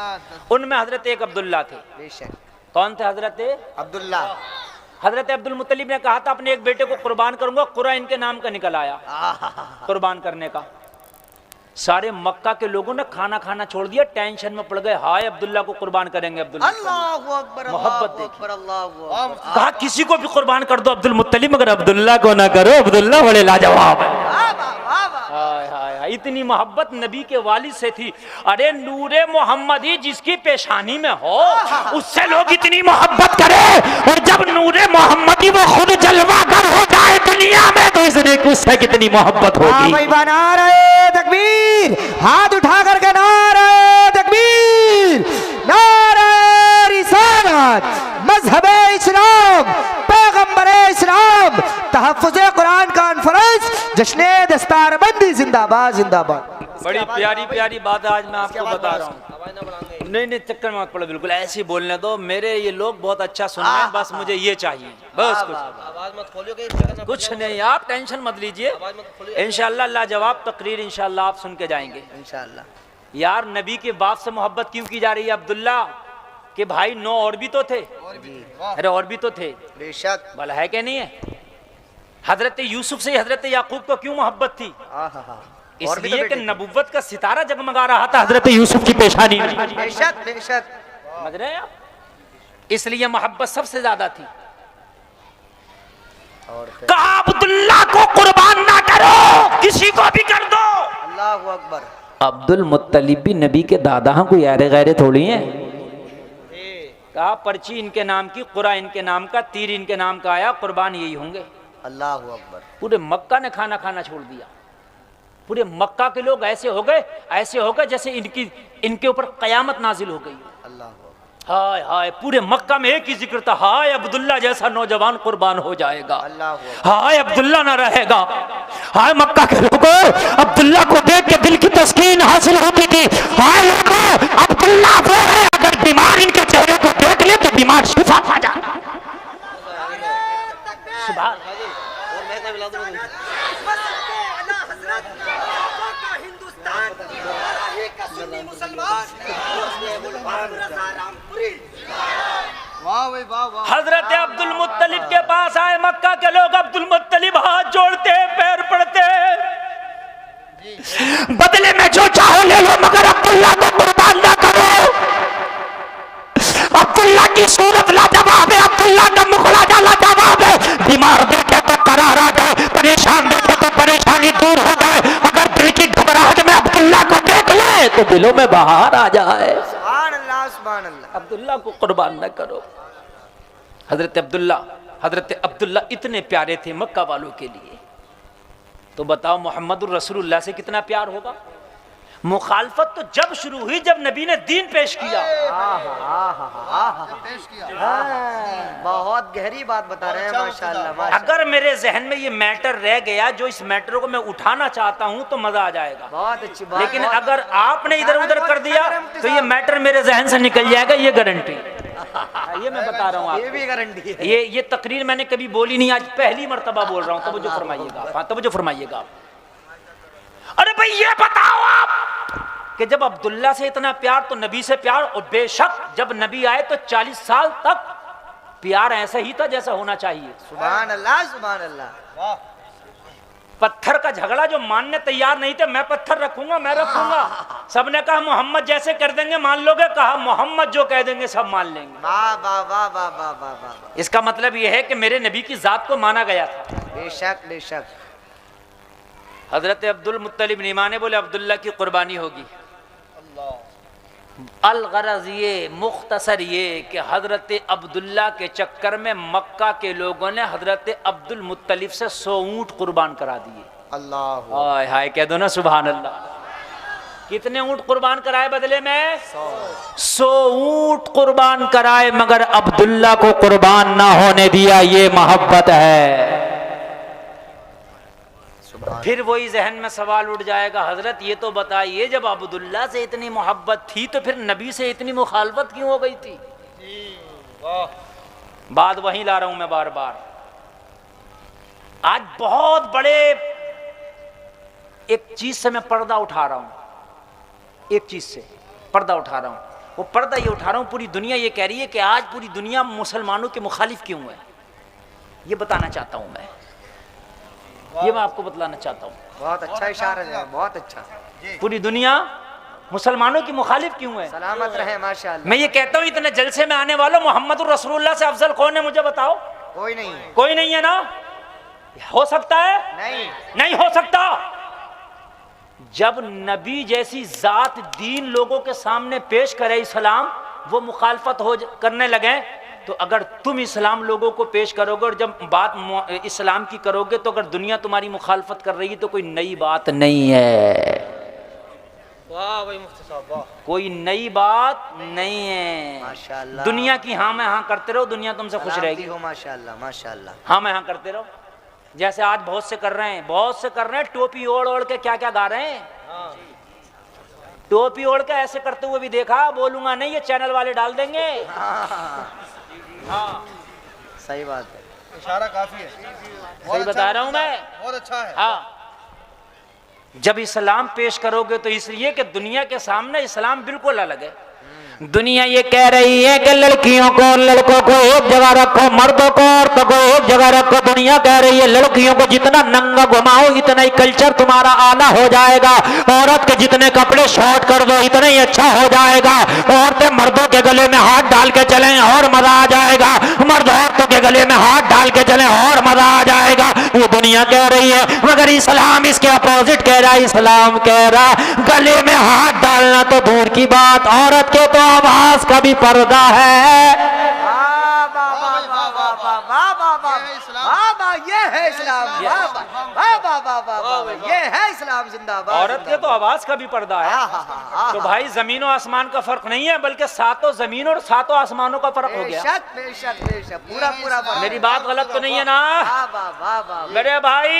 उनमें हजरत एक अब्दुल्ला थे। कौन थे हजरत अब्दुल्ला? हजरत अब्दुल मुत्तलिब ने कहा था अपने एक बेटे को कुर्बान करूंगा, कुरा इनके नाम का निकल आया कुर्बान करने का। सारे मक्का के लोगों ने खाना खाना छोड़ दिया, टेंशन में पड़ गए। हाय अब्दुल्ला को कुर्बान करेंगे। अब्दुल्ला मोहब्बत देखी, कहा किसी को भी कुर्बान कर दो अब्दुल मुत्तलिब, मगर अब्दुल्ला को ना करो, अब्दुल्ला बड़े लाजवाब है। हाय हाय हाय, इतनी मोहब्बत नबी के वालिद से थी। अरे नूरे मोहम्मदी जिसकी पेशानी में हो उससे लोग इतनी मोहब्बत करें, और जब नूरे मोहम्मदी वो खुद जलवागर हो जाए दुनिया में तो इसने उससे कितनी मोहब्बत होगी। भाई बना रहे तकबीर, हाथ उठा करके नारे तकबीर, नारे रिसालत, मजहबे इस्लाम, पैगंबरे इस्लाम, तहफ्फुज़े कुरान कॉन्फ्रेंस, जश्ने दस्तारबंदी जिंदाबाद जिंदाबाद। बड़ी प्यारी प्यारी बात आज मैं आपको बता रहा हूँ। नहीं चक्कर मत पड़ो, बिल्कुल ऐसे ही बोलने दो। मेरे ये लोग बहुत अच्छा सुन रहे हैं, बस मुझे ये चाहिए, बस कुछ नहीं। आप टेंशन मत लीजिए, इंशाअल्लाह लाजवाब तकरीर इंशाअल्लाह आप सुन के जाएंगे इंशाअल्लाह। यार नबी के बाप से मोहब्बत क्यों की जा रही है? अब्दुल्ला के भाई 9 और भी तो थे। अरे और भी तो थे, बेशक, भला है कि नहीं है? हजरत यूसुफ से हजरत याकूब को क्यों मोहब्बत थी? इसलिए कि नबुव्वत का सितारा जगमगा रहा था हजरत यूसुफ की पेशानी में। बेशक बेशक, समझ रहे हैं आप? इसलिए मोहब्बत सबसे ज्यादा थी। कहा अब्दुल्ला को कुर्बान ना करो, किसी को भी कर दो। अल्लाहु अकबर। अब्दुल मुत्तलिब भी नबी के दादा हैं, कोई यारे गैरे थोड़ी हैं। कहा पर्ची इनके नाम की, कुरा इनके नाम का, तीर इनके नाम का आया, कुर्बान यही होंगे। अल्लाहु अकबर। पूरे मक्का ने खाना खाना छोड़ दिया। पूरे मक्का के लोग ऐसे हो गए जैसे इनके ऊपर कयामत नाजिल हो गई। अल्लाह हाय हाय, पूरे मक्का में एक ही जिक्र था, हाय अब्दुल्ला जैसा नौजवान कुर्बान हो जाएगा, हाय अब्दुल्ला ना रहेगा। हाय मक्का के लोगों, अब्दुल्ला को देख के दिल की तस्कीन हासिल होती थी। हाय लोगों, अब्दुल्ला वो है, अगर बीमार इनके चेहरे को देख ले तो बीमार शिफा पा जाए। सुभान हजरत अब्दुल मुत्तलिब के पास आए मक्का के लोग। अब्दुल मुत्तलिब हाथ जोड़ते, पैर पड़ते, बदले में जो चाहो ले लो मगर अब्दुल्ला को कुर्बान ना करो। अब्दुल्ला की सूरत लाजवाब है, अब्दुल्ला का मुखड़ा लाजवाब है। बीमार देखे तो करार आ जाए, परेशान देखे तो परेशानी दूर हो जाए। अगर दिल की घबराहट में अब्दुल्ला को देख ले तो दिलों में बाहर आ जाए। सुभान अल्लाह, सुभान अल्लाह। अब्दुल्ला को कुर्बान न करो। हजरत अब्दुल्ला इतने प्यारे थे मक्का वालों के लिए, तो बताओ मोहम्मदुर रसूलुल्लाह से कितना प्यार होगा। मुखालफत तो जब शुरू हुई जब नबी ने दीन पेश किया। बहुत गहरी बात बता रहे हैं, माशाअल्लाह, माशाअल्लाह। अगर मेरे जहन में ये मैटर रह गया, जो इस मैटर को मैं उठाना चाहता हूँ तो मजा आ जाएगा। बहुत अच्छी बात। लेकिन अगर आपने इधर उधर कर दिया तो ये मैटर मेरे जहन से निकल जाएगा, ये गारंटी। ये मैं बता रहा हूँ, ये भी गारंटी है। ये तकरीर मैंने कभी बोली नहीं, आज पहली मर्तबा बोल रहा हूँ। तवज्जो फरमाइएगा, तवज्जो फरमाइएगा। अरे भाई ये बताओ आप कि जब अब्दुल्ला से इतना प्यार तो नबी से प्यार, और बेशक जब नबी आए तो 40 साल तक प्यार ऐसा ही था जैसा होना चाहिए। सुभान अल्लाह, सुभान अल्लाह। पत्थर का झगड़ा जो मानने तैयार नहीं थे, मैं पत्थर रखूंगा, मैं रखूंगा। सबने कहा मोहम्मद जैसे कर देंगे मान लोगे, कहा मोहम्मद जो कह देंगे सब मान लेंगे। वाह वाह वाह वाह वाह वाह वाह। इसका मतलब यह है कि मेरे नबी की जात को माना गया था। बेशक बेशक। हजरत अब्दुल मुत्तलिब नहीं माने, बोले अब्दुल्ला की कुर्बानी होगी। अलगरज ये मुख्तसर ये कि हजरत अब्दुल्ला के चक्कर में मक्का के लोगों ने हजरत अब्दुल मुत्तलिब से 100 ऊंट कुर्बान करा दिए। अल्लाह, हाय हाय कह दो ना सुभान अल्लाह। कितने ऊंट कुर्बान कराए बदले में? 100 ऊंट कुर्बान कराए, मगर अब्दुल्ला को कुर्बान ना होने दिया। ये मोहब्बत है। फिर वही जहन में सवाल उठ जाएगा, हजरत ये तो बताइए जब अब्दुल्ला से इतनी मोहब्बत थी तो फिर नबी से इतनी मुखालफत क्यों हो गई थी? बात वहीं ला रहा हूं मैं बार बार। आज बहुत बड़े एक चीज से मैं पर्दा उठा रहा हूं, एक चीज से पर्दा उठा रहा हूं। वो पर्दा ये उठा रहा हूं, पूरी दुनिया ये कह रही है कि आज पूरी दुनिया मुसलमानों के मुखालिफ क्यों है। ये बताना चाहता हूं मैं, ये मैं आपको बतलाना चाहता हूँ। बहुत अच्छा इशारा है, बहुत अच्छा। पूरी दुनिया मुसलमानों की मुखालिफ क्यों है? सलामत रहे माशाअल्लाह। मैं ये कहता हूँ इतने जलसे में आने वालों, मोहम्मद रसूलुल्लाह से अफजल कौन है मुझे बताओ? कोई नहीं, कोई नहीं है ना? हो सकता है? नहीं, नहीं हो सकता। जब नबी जैसी जात दीन लोगों के सामने पेश करे इस्लाम, वो मुखालफत हो करने लगे, तो अगर तुम इस्लाम लोगों को पेश करोगे और जब बात इस्लाम की करोगे तो अगर दुनिया तुम्हारी मुखालफत कर रही है तो कोई नई बात नहीं है। वाह भाई मुफ्ती साहब, वाह। कोई नई बात नहीं है। माशाअल्लाह। दुनिया की हाँ में हाँ करते रहो, दुनिया तुमसे खुश रहेगी। हो माशाअल्लाह, माशाअल्लाह। हाँ में हाँ करते रहो, जैसे आज बहुत से कर रहे हैं, बहुत से कर रहे हैं। टोपी ओढ़ ओढ़ के क्या क्या गा रहे हैं। टोपी ओढ़ के ऐसे करते हुए भी देखा, बोलूंगा नहीं, ये चैनल वाले डाल देंगे। हाँ, सही बात है, इशारा काफी है। सही बता रहा हूं मैं, बहुत अच्छा है। हाँ। जब इस्लाम पेश करोगे तो इसलिए कि दुनिया के सामने इस्लाम बिल्कुल अलग है। दुनिया ये कह रही है कि लड़कियों को और लड़कों को एक जगह रखो, मर्दों को औरतों को एक जगह रखो। दुनिया कह रही है लड़कियों को जितना नंगा घुमाओ इतना ही कल्चर तुम्हारा आला हो जाएगा। औरत के जितने कपड़े शॉर्ट कर दो इतना ही अच्छा हो जाएगा। औरतें मर्दों के गले में हाथ डाल के चलें और मजा आ जाएगा, मर्द औरतों के गले में हाथ डाल के चलें और मजा आ जाएगा। ये दुनिया कह रही है, मगर इस्लाम इसके अपोजिट कह रहा है। इस्लाम कह रहा गले में हाथ डालना तो दूर की बात, औरत के तो आवाज का भी पर्दा है। ये है इस्लाम। वाह वाह, ये है इस्लाम जिंदाबाद। औरत के तो आवाज का भी पर्दा है। हाँ, तो भाई जमीन और आसमान का फर्क नहीं है, बल्कि सातों जमीन और सातों आसमानों का फर्क हो गया। बेशक बेशक बेशक, पूरा पूरा फर्क। मेरी बात गलत तो नहीं है ना? वाह वाह वाह वाह। मेरे भाई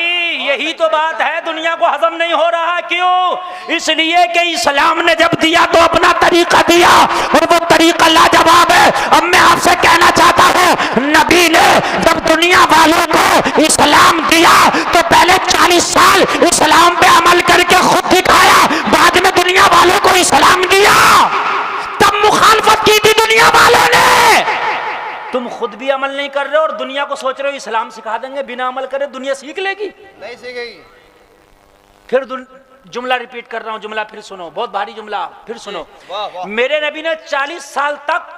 यही तो बात है, दुनिया को हजम नहीं हो रहा। क्यों? इसलिए कि इस्लाम ने जब दिया तो अपना तरीका दिया, और वो तरीका लाजवाब है। अब मैं आपसे कहना चाहता हूँ, नबी ने जब दुनिया वालों को इस्लाम दिया तो पहले 40 साल इस्लाम पे अमल करके खुद दिखाया, बाद में दुनिया वालों को इस्लाम दिया, तब मुखालफत की थी दुनिया वालों ने। तुम खुद भी अमल नहीं कर रहे हो और दुनिया को सोच रहे हो इस्लाम सिखा देंगे, बिना अमल करे दुनिया सीख लेगी? नहीं सीखेगी। फिर जुमला रिपीट कर रहा हूं, जुमला फिर सुनो, बहुत भारी जुमला, फिर सुनो। वाह वाह। मेरे नबी ने 40 साल तक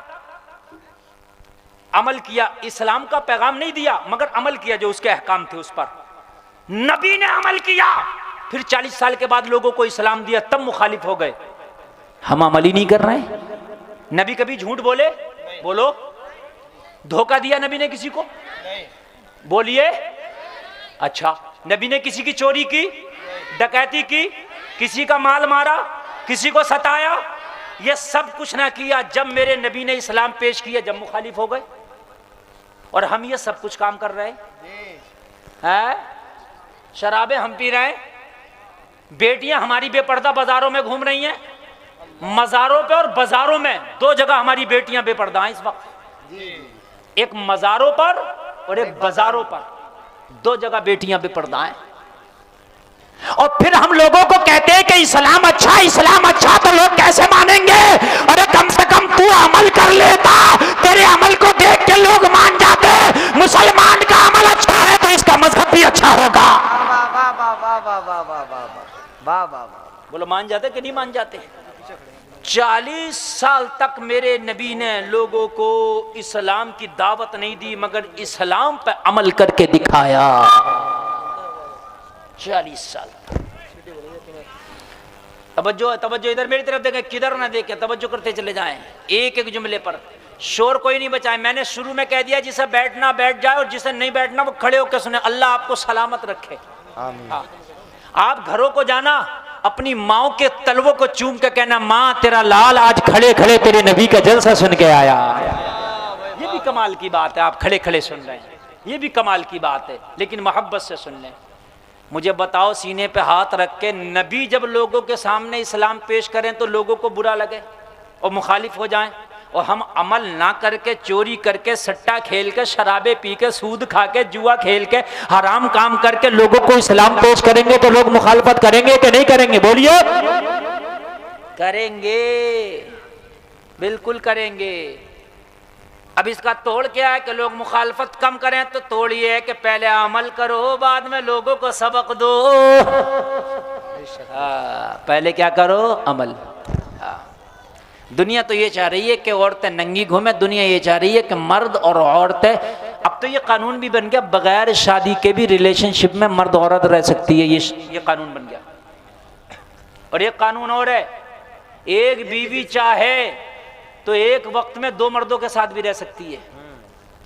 अमल किया, इस्लाम का पैगाम नहीं दिया मगर अमल किया, जो उसके अहकाम थे उस पर नबी ने अमल किया। फिर 40 साल के बाद लोगों को इस्लाम दिया, तब मुखालिफ हो गए। हम अमल ही नहीं कर रहे हैं। नबी कभी झूठ बोले? बोलो। धोखा दिया नबी ने किसी को? नहीं। बोलिए। अच्छा, नबी ने किसी की चोरी की, डकैती की, किसी का माल मारा, किसी को सताया? ये सब कुछ ना किया। जब मेरे नबी ने इस्लाम पेश किया, जब मुखालिफ हो गए। और हम ये सब कुछ काम कर रहे हैं। शराबें हम पी रहे हैं, बेटियां हमारी बेपर्दा बाजारों में घूम रही हैं। मज़ारों पे और बाजारों में दो जगह हमारी बेटियां बेपर्दा हैं इस वक्त। एक मज़ारों पर और एक बाजारों पर, दो जगह बेटियां बेपर्दा हैं। और फिर हम लोगों को कहते हैं कि इस्लाम अच्छा, इस्लाम अच्छा, तो लोग कैसे मानेंगे? अरे कम से कम तू अमल कर लेता, तेरे अमल को देख के लोग मान जाते। मुसलमान का अमल अच्छा है तो इसका मजहब भी अच्छा होगा। वाह वाह वाह वाह वाह वाह वाह वाह वाह वाह वाह। बोलो, मान जाते कि नहीं मान जाते? 40 साल तक मेरे नबी ने लोगों को इस्लाम की दावत नहीं दी, मगर इस्लाम पर अमल करके दिखाया। 40 साल। तवज्जो तवज्जो, इधर मेरी तरफ देखें, किधर ना देखें, तवज्जो करते चले जाएं। एक एक जुमले पर शोर कोई नहीं बचाए। मैंने शुरू में कह दिया, जिसे बैठना बैठ जाए और जिसे नहीं बैठना वो खड़े होकर सुने। अल्लाह आपको सलामत रखे। आमीन। हाँ। आप घरों को जाना, अपनी माओ के तलवों को चूम के कहना, माँ तेरा लाल आज खड़े खड़े तेरे नबी का जलसा सुन के आया। ये भी कमाल की बात है, आप खड़े खड़े सुन रहे हैं, ये भी कमाल की बात है, लेकिन मोहब्बत से सुन लें। मुझे बताओ, सीने पे हाथ रख के, नबी जब लोगों के सामने इस्लाम पेश करें तो लोगों को बुरा लगे और मुखालिफ हो जाएं, और हम अमल ना करके, चोरी करके, सट्टा खेल के, शराबे पी के, सूद खा के, जुआ खेल के, हराम काम करके लोगों को इस्लाम पेश करेंगे तो लोग मुखालफत करेंगे कि नहीं करेंगे? बोलिए। करेंगे, बिल्कुल करेंगे। अब इसका तोड़ क्या है कि लोग मुखालफत कम करें? तो तोड़ ये है कि पहले अमल करो, बाद में लोगों को सबक दो। पहले क्या करो? अमल। दुनिया तो ये चाह रही है कि औरतें नंगी घूमें, दुनिया ये चाह रही है कि मर्द और औरतें, अब तो ये कानून भी बन गया, बगैर शादी के भी रिलेशनशिप में मर्द औरत रह सकती है। ये कानून बन गया। और एक कानून और है, एक बीवी चाहे तो एक वक्त में 2 मर्दों के साथ भी रह सकती है।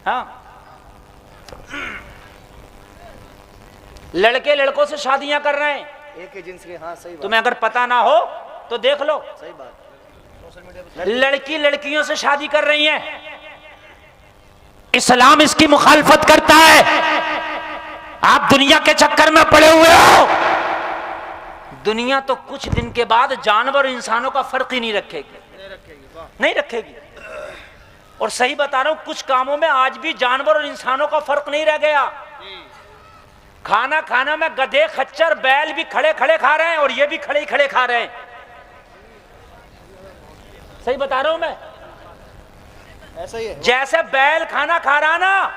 हाँ, लड़के लड़कों से शादियां कर रहे हैं, एक ही जिन्स के। हाँ सही बात। तुम्हें अगर पता ना हो तो देख लो। सही बात। लड़की लड़कियों से शादी कर रही है। इस्लाम इसकी मुखालफत करता है। आप दुनिया के चक्कर में पड़े हुए हो। दुनिया तो कुछ दिन के बाद जानवर और इंसानों का फर्क ही नहीं रखेगी, नहीं रखेगी। और सही बता रहा हूं, कुछ कामों में आज भी जानवर और इंसानों का फर्क नहीं रह गया। खाना खाना में गधे, खच्चर, बैल भी खड़े खड़े खा रहे हैं और ये भी खड़े ही खड़े खा रहे हैं। सही बता रहा हूं मैं? ऐसा ही है। जैसे बैल खाना खा रहा ना,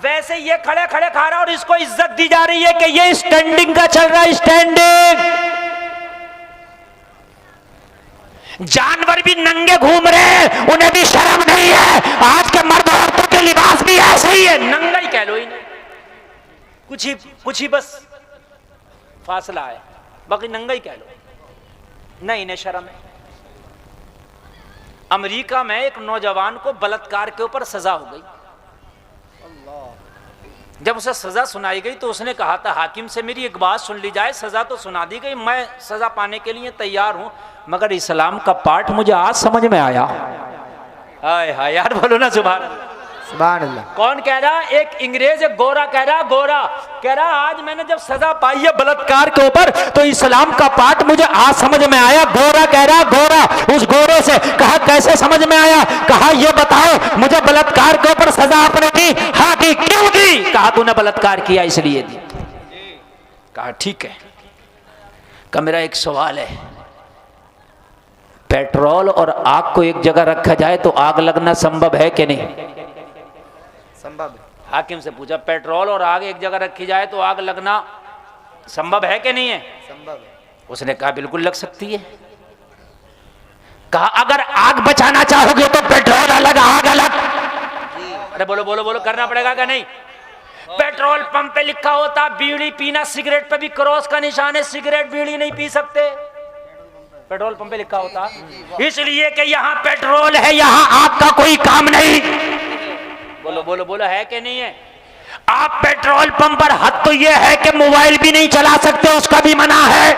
वैसे ये खड़े खड़े खा रहा है और इसको इज्जत दी जा रही है कि ये स्टैंडिंग का चल रहा है, स्टैंडिंग। जानवर भी नंगे घूम रहे हैं, उन्हें भी शर्म नहीं है। आज के मर्द औरतों के लिबास भी ऐसे ही है, नंगा ही कह लो इन्हें। कुछ ही बस फासला है, बाकी नंगा ही कह लो। नहीं, इन्हें शर्म है। अमेरिका में एक नौजवान को बलात्कार के ऊपर सजा हो गई। जब उसे सजा सुनाई गई तो उसने कहा था हाकिम से मेरी एक बात सुन ली जाए, सजा तो सुना दी गई, मैं सजा पाने के लिए तैयार हूं, मगर इस्लाम का पाठ मुझे आज समझ में आया। हाय हाय यार, बोलो ना सुभान अल्लाह। सुभान अल्लाह। कौन कह रहा? एक इंग्रेज, एक गोरा कह रहा, गोरा कह रहा आज मैंने जब सजा पाई है बलात्कार के ऊपर तो इस्लाम का पाठ मुझे आज समझ में आया। गोरा कह रहा, गोरा उस गोरे से कहा कैसे समझ में आया? कहा ये बताओ मुझे बलात्कार के ऊपर सजा आपने दी? हाँ दी। क्यों दी? कहा तूने बलात्कार किया इसलिए दी। कहा ठीक है। कहा मेरा एक सवाल है, पेट्रोल और आग को एक जगह रखा जाए तो आग लगना संभव है कि नहीं? संभव है। हाकिम से पूछा पेट्रोल और आग एक जगह रखी जाए तो आग लगना संभव है कि नहीं है? संभव है। उसने कहा बिल्कुल लग सकती है। कहा अगर आग बचाना चाहोगे तो पेट्रोल अलग आग अलग। अरे बोलो बोलो बोलो, करना पड़ेगा क्या नहीं? पेट्रोल पंप पे लिखा होता बीड़ी पीना, सिगरेट पे भी क्रॉस का निशान है, सिगरेट बीड़ी नहीं पी सकते, पेट्रोल पंप पे लिखा होता, इसलिए कि यहाँ पेट्रोल है, यहाँ आग का कोई काम नहीं। बोलो बोलो बोलो, है कि नहीं है? आप पेट्रोल पंप पर हद तो यह है कि मोबाइल भी नहीं चला सकते, उसका भी मना है।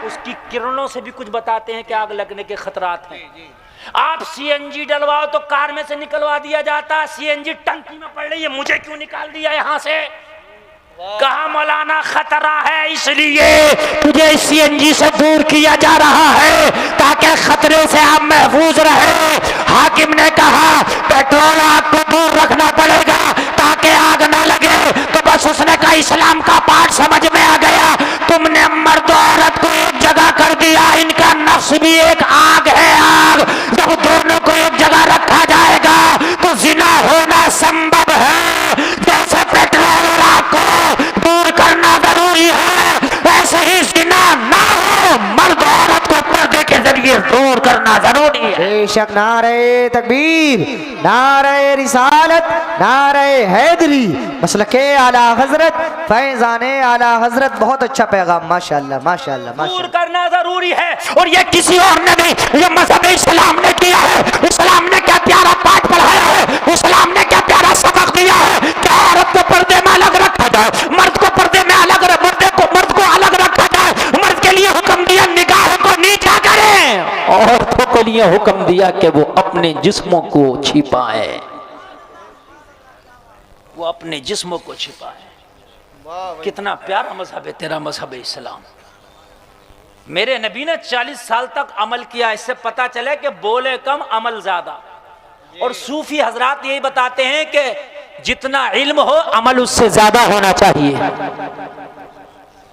उसकी किरणों से भी कुछ बताते हैं कि आग लगने के खतरात हैं। आप सीएनजी डलवाओ तो कार में से निकलवा दिया जाता, सीएनजी टंकी में पड़ रही है, मुझे क्यों निकाल दिया यहां से? कहा मौलाना खतरा है इसलिए तुझे सीएनजी से दूर किया जा रहा है ताकि खतरे से आप महफूज रहे। हाकिम ने कहा पेट्रोल आग को दूर रखना पड़ेगा ताकि आग ना लगे। तो बस उसने कहा इस्लाम का पाठ समझ में आ गया, तुमने मर्द औरत को एक जगह कर दिया, इनका नफ्स भी एक आग है, आग। जब दोनों को एक जगह रखा जाएगा तो जिना होना संभव है। जैसे पेट्रोल और आग को दूर करना जरूरी है, ऐसे ही जिना ना हो, मर्द औरत को पर्दे के जरिए दूर करना जरूरी है। बेशक। नारे तकबीर, नारे रिसालत, नारे हैदरी, मसलके आला हजरत, फैजाने आला हजरत। बहुत अच्छा पैगाम, माशाअल्लाह माशाअल्लाह दूर माशाअल्लाह। करना जरूरी है और ये किसी और ने नहीं, ये मजहब इस्लाम ने किया है। इस्लाम ने क्या प्यारा पाठ पढ़ाया है, इस्लाम ने क्या प्यारा सबक दिया है। क्या औरत को पर्दे में अलग रखा जाए, मर्द को पर्दे में अलग, मर्द को अलग रखा जाए। मर्द के लिए हुक्म दिया निगाह को नीचा करें, औरतों के लिए हुक्म दिया कि वो अपने जिस्मों को छिपाए, वो अपने जिस्मों को छिपाए। कितना प्यारा मजहब है तेरा मजहब इस्लाम। मेरे नबी ने 40 साल तक अमल किया, इससे पता चले कि बोले कम अमल ज्यादा। और सूफी हजरात यही बताते हैं कि जितना इल्म हो अमल उससे ज्यादा होना चाहिए,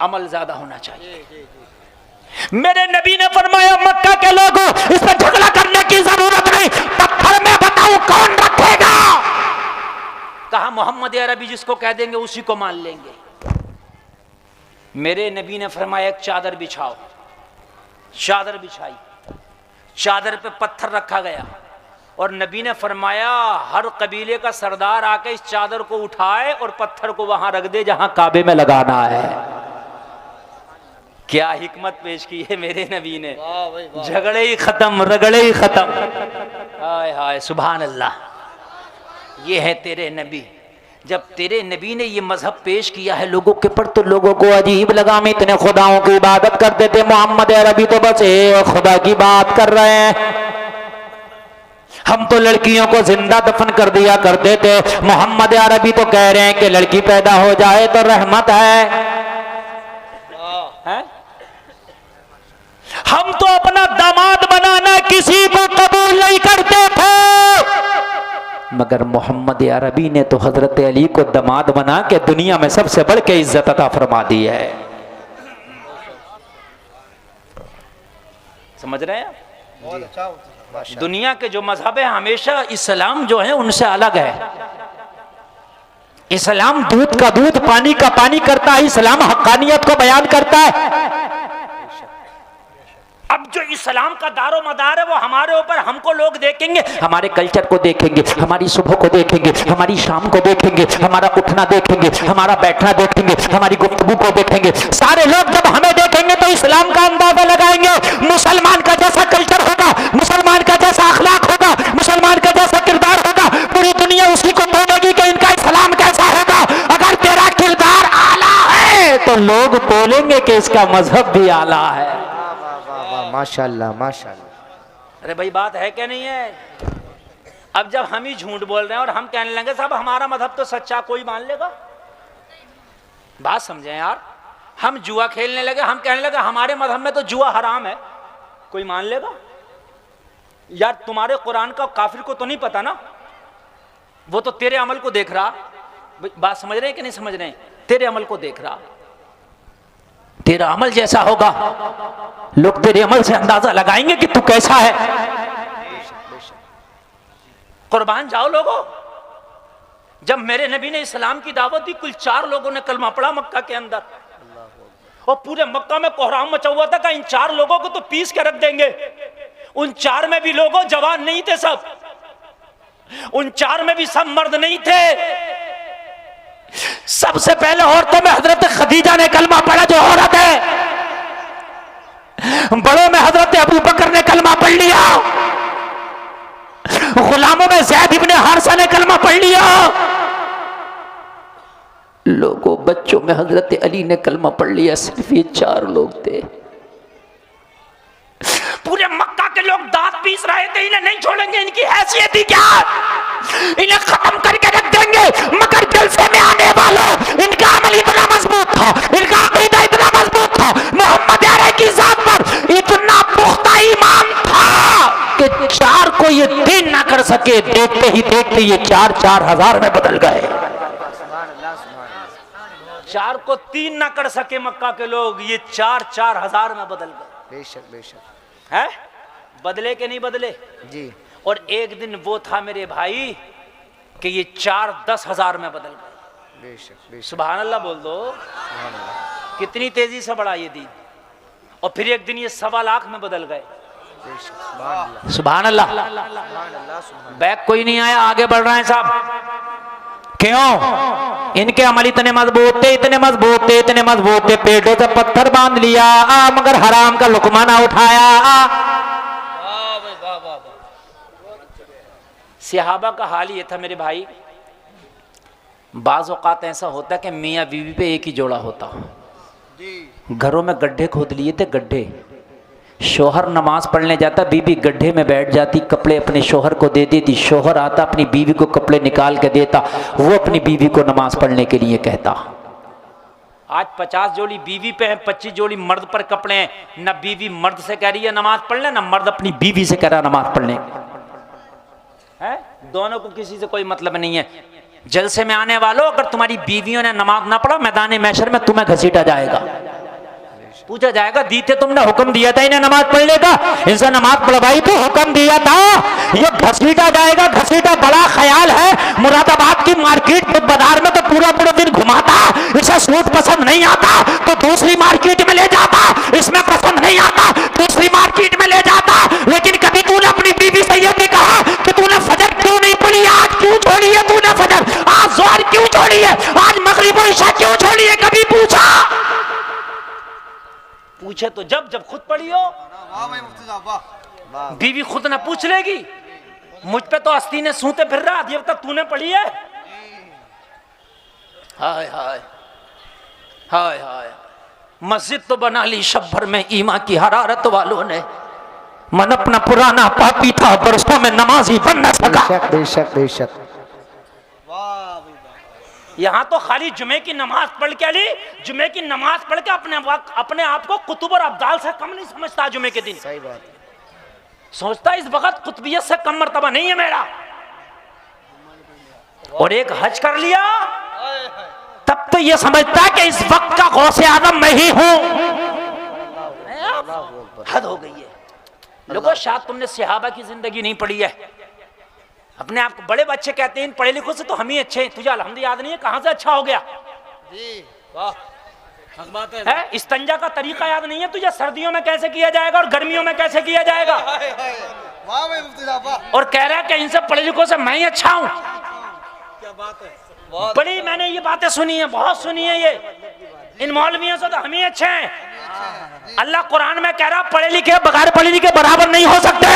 अमल ज्यादा होना चाहिए। मेरे नबी ने फरमाया मक्का के लोगों इस पर झगड़ा करने की जरूरत नहीं, पत्थर में बताओ कौन रखेगा? कहा मोहम्मद अरबी जिसको कह देंगे उसी को मान लेंगे। मेरे नबी ने फरमाया एक चादर बिछाओ, चादर बिछाई, चादर पे पत्थर रखा गया और नबी ने फरमाया हर कबीले का सरदार आके इस चादर को उठाए और पत्थर को वहां रख दे जहां काबे में लगाना है। क्या हिकमत पेश की है मेरे नबी ने, झगड़े ही खत्म, रगड़े ही खत्म। हाय हाय सुभान अल्लाह। ये है तेरे नबी। जब तेरे नबी ने ये मजहब पेश किया है लोगों के पर तो लोगों को अजीब लगा। हम इतने खुदाओं की इबादत करते थे, मोहम्मद अरबी तो बस एक खुदा की बात कर रहे हैं। हम तो लड़कियों को जिंदा दफन कर दिया करते थे, मोहम्मद अरबी तो कह रहे हैं कि लड़की पैदा हो जाए तो रहमत है। हम तो अपना दामाद बनाना किसी को कबूल नहीं करते थे, मगर मोहम्मद अरबी ने तो हजरत अली को दामाद बना के दुनिया में सबसे बढ़ के इज्जत अता फरमा दी है। समझ रहे हैं? बहुत अच्छा। दुनिया के जो मजहब है हमेशा इस्लाम जो है उनसे अलग है। इस्लाम दूध का दूध, पानी का पानी करता है। इस्लाम हक्कानियत को बयान करता है। अब जो इस्लाम का दारो मदार है वो हमारे ऊपर, हमको लोग देखेंगे, हमारे कल्चर को देखेंगे, हमारी सुबह को देखेंगे, हमारी शाम को देखेंगे, हमारा उठना देखेंगे, हमारा बैठना देखेंगे, हमारी गुफ्तगू को देखेंगे। सारे लोग जब हमें देखेंगे तो इस्लाम का अंदाजा लगाएंगे। मुसलमान का जैसा कल्चर होगा, मुसलमान का जैसा अखलाक होगा, मुसलमान का जैसा किरदार होगा, पूरी दुनिया उसी को बोलेगी कि इनका इस्लाम कैसा होगा। अगर लोग बोलेंगे कि इसका मजहब भी आला है। माशाल्लाह माशाल्लाह। अरे भाई बात है क्या नहीं है? अब जब हम ही झूठ बोल रहे हैं और हम कहने लगे साहब हमारा मजहब तो सच्चा, कोई मान लेगा? बात समझे यार। हम जुआ खेलने लगे, हम कहने लगे हमारे मजहब में तो जुआ हराम है, कोई मान लेगा? यार तुम्हारे कुरान का काफिर को तो नहीं पता ना, वो तो तेरे अमल को देख रहा। बात समझ रहे हैं कि नहीं समझ रहे हैं? तेरे अमल को देख रहा। तेरा अमल जैसा होगा लोग तेरे अमल से अंदाजा लगाएंगे कि तू कैसा है। कुर्बान जाओ लोगों। जब मेरे नबी ने इस्लाम की दावत दी, कुल 4 लोगों ने कलमा पढ़ा मक्का के अंदर, और पूरे मक्का में कोहराम मचा हुआ था कि इन 4 लोगों को तो पीस के रख देंगे। उन 4 में भी लोगों जवान नहीं थे सब, उन 4 में भी सब मर्द नहीं थे। सबसे पहले औरतों में हजरत खदीजा ने कलमा पढ़ा, जो औरत है। बड़ों में हजरत अबू बकर ने कलमा पढ़ लिया। गुलामों में ज़ैद इब्ने हारिसा ने कलमा पढ़ लिया। लोगों बच्चों में हजरत अली ने कलमा पढ़ लिया। सिर्फ ये 4 लोग थे। पूरे मक्का के लोग दांत पीस रहे थे, इन्हें नहीं छोड़ेंगे, इनकी हैसियत ही क्या, इन्हें खत्म करके रख देंगे। मगर जलसे में आने वालों, इनका अमल इतना मजबूत था, इनका अकीदा इतना मजबूत था, मोहम्मद यारे की जात पर इतना पुख्ता ईमान था कि 4 को ये 3 ना कर सके। देखते ही देखते ये 4 हजार में बदल गए। 4 को 3 ना कर सके मक्का के लोग, ये 4 हजार में बदल गए। बेशक बेशक है, बदले के नहीं बदले जी। और एक दिन वो था मेरे भाई कि ये 4 10 हजार में बदल गए। बेशक बेशक। सुभान अल्लाह बोल दो। कितनी तेजी से बढ़ा ये दिन। और फिर एक दिन ये 1.25 लाख में बदल गए। सुभान अल्लाह। बैक कोई नहीं आया, आगे बढ़ रहे हैं साहब। क्यों? इनके अमल इतने मजबूत थे, इतने मजबूत थे, इतने मजबूत थे, पेटों से पत्थर बांध लिया मगर हराम का लुकमा ना उठाया। सहाबा का हाल ये था मेरे भाई। बाज औकात ऐसा होता कि मियाँ बीवी पे एक ही जोड़ा होता। घरों में गड्ढे खोद लिए थे, गड्ढे। शोहर नमाज पढ़ने जाता, बीवी गड्ढे में बैठ जाती, कपड़े अपने शोहर को दे देती। शोहर आता, अपनी बीवी को कपड़े निकाल के देता, वो अपनी बीवी को नमाज पढ़ने के लिए कहता। आज 50 जोड़ी बीवी पे हैं, 25 जोड़ी मर्द पर कपड़े हैं। न बीवी मर्द से कह रही है नमाज पढ़ने, न मर्द अपनी बीवी से कह रहा नमाज पढ़ने है। दोनों को किसी से कोई मतलब नहीं है। जलसे में आने वालों, अगर तुम्हारी बीवियों ने नमाज ना पढ़ा, मैदान महशर में तुम्हें घसीटा जाएगा। पूछा जाएगा, दी थे तुमने हुक्म दिया था इन्हें नमाज पढ़ने का, इनसे नमाज पढ़वाई तो हुक्म दिया था, ये घसीटा जाएगा। घसीटा बड़ा ख्याल है। मुरादाबाद की मार्केट बाजार में तो पूरा दिन घुमाता, इसे सूट पसंद नहीं आता तो दूसरी मार्केट में ले जाता, इसमें पसंद नहीं आता दूसरी मार्केट में ले जाता। लेकिन कभी तूने अपनी बीवी से ये नहीं कहा कि तूने फजर क्यों नहीं पढ़ी, आज क्यों छोड़ी है तूने फजर, आज जोहर क्यों छोड़ी है, आज मगरिब और इशा क्यों छोड़ी है? कभी पूछा? पूछे तो जब खुद पढ़ी हो। बीवी खुद ना पूछ लेगी। मुझ पे तो अस्ती ने सूते फिर रहा, जब तक तूने पढ़ी है। हाय हाय हाय हाय। मस्जिद तो बना ली शब भर में ईमा की हरारत वालों ने। मन अपना पुराना पापी था, बरसों में नमाजी बन न सका। बेशक बेशक बेशक। यहाँ तो खाली जुमे की नमाज पढ़ के अली, जुमे की नमाज पढ़ के अपने आप को कुतुब और अब्दाल से कम नहीं समझता। जुमे के दिन सही बात सोचता इस वक्त कुतुबियत से कम मर्तबा नहीं है मेरा। और एक हज कर लिया तब तो ये समझता है कि इस वक्त का गौसे आदम मैं ही हूं। हद हो गई है। लोगों शायद तुमने सहाबा की जिंदगी नहीं पढ़ी है। अपने आप को बड़े बच्चे कहते हैं पढ़े लिखो से तो हम ही अच्छे हैं, तुझे अल्हम्दुलिल्लाह याद नहीं है कहां से अच्छा हो गया जी। वाह है। इस्तंजा का तरीका याद नहीं है तुझे, सर्दियों में कैसे किया जाएगा और गर्मियों में कैसे किया जाएगा। और कह रहा है कि इनसे पढ़े लिखो से मैं ही अच्छा हूं। क्या बात है। बड़ी मैंने ये बातें सुनी है, बहुत सुनी है ये। इन मौलवियों से तो हम ही अच्छे हैं। अल्लाह कुरान में कह रहा पढ़े लिखे बगैर पढ़े लिखे बराबर नहीं हो सकते।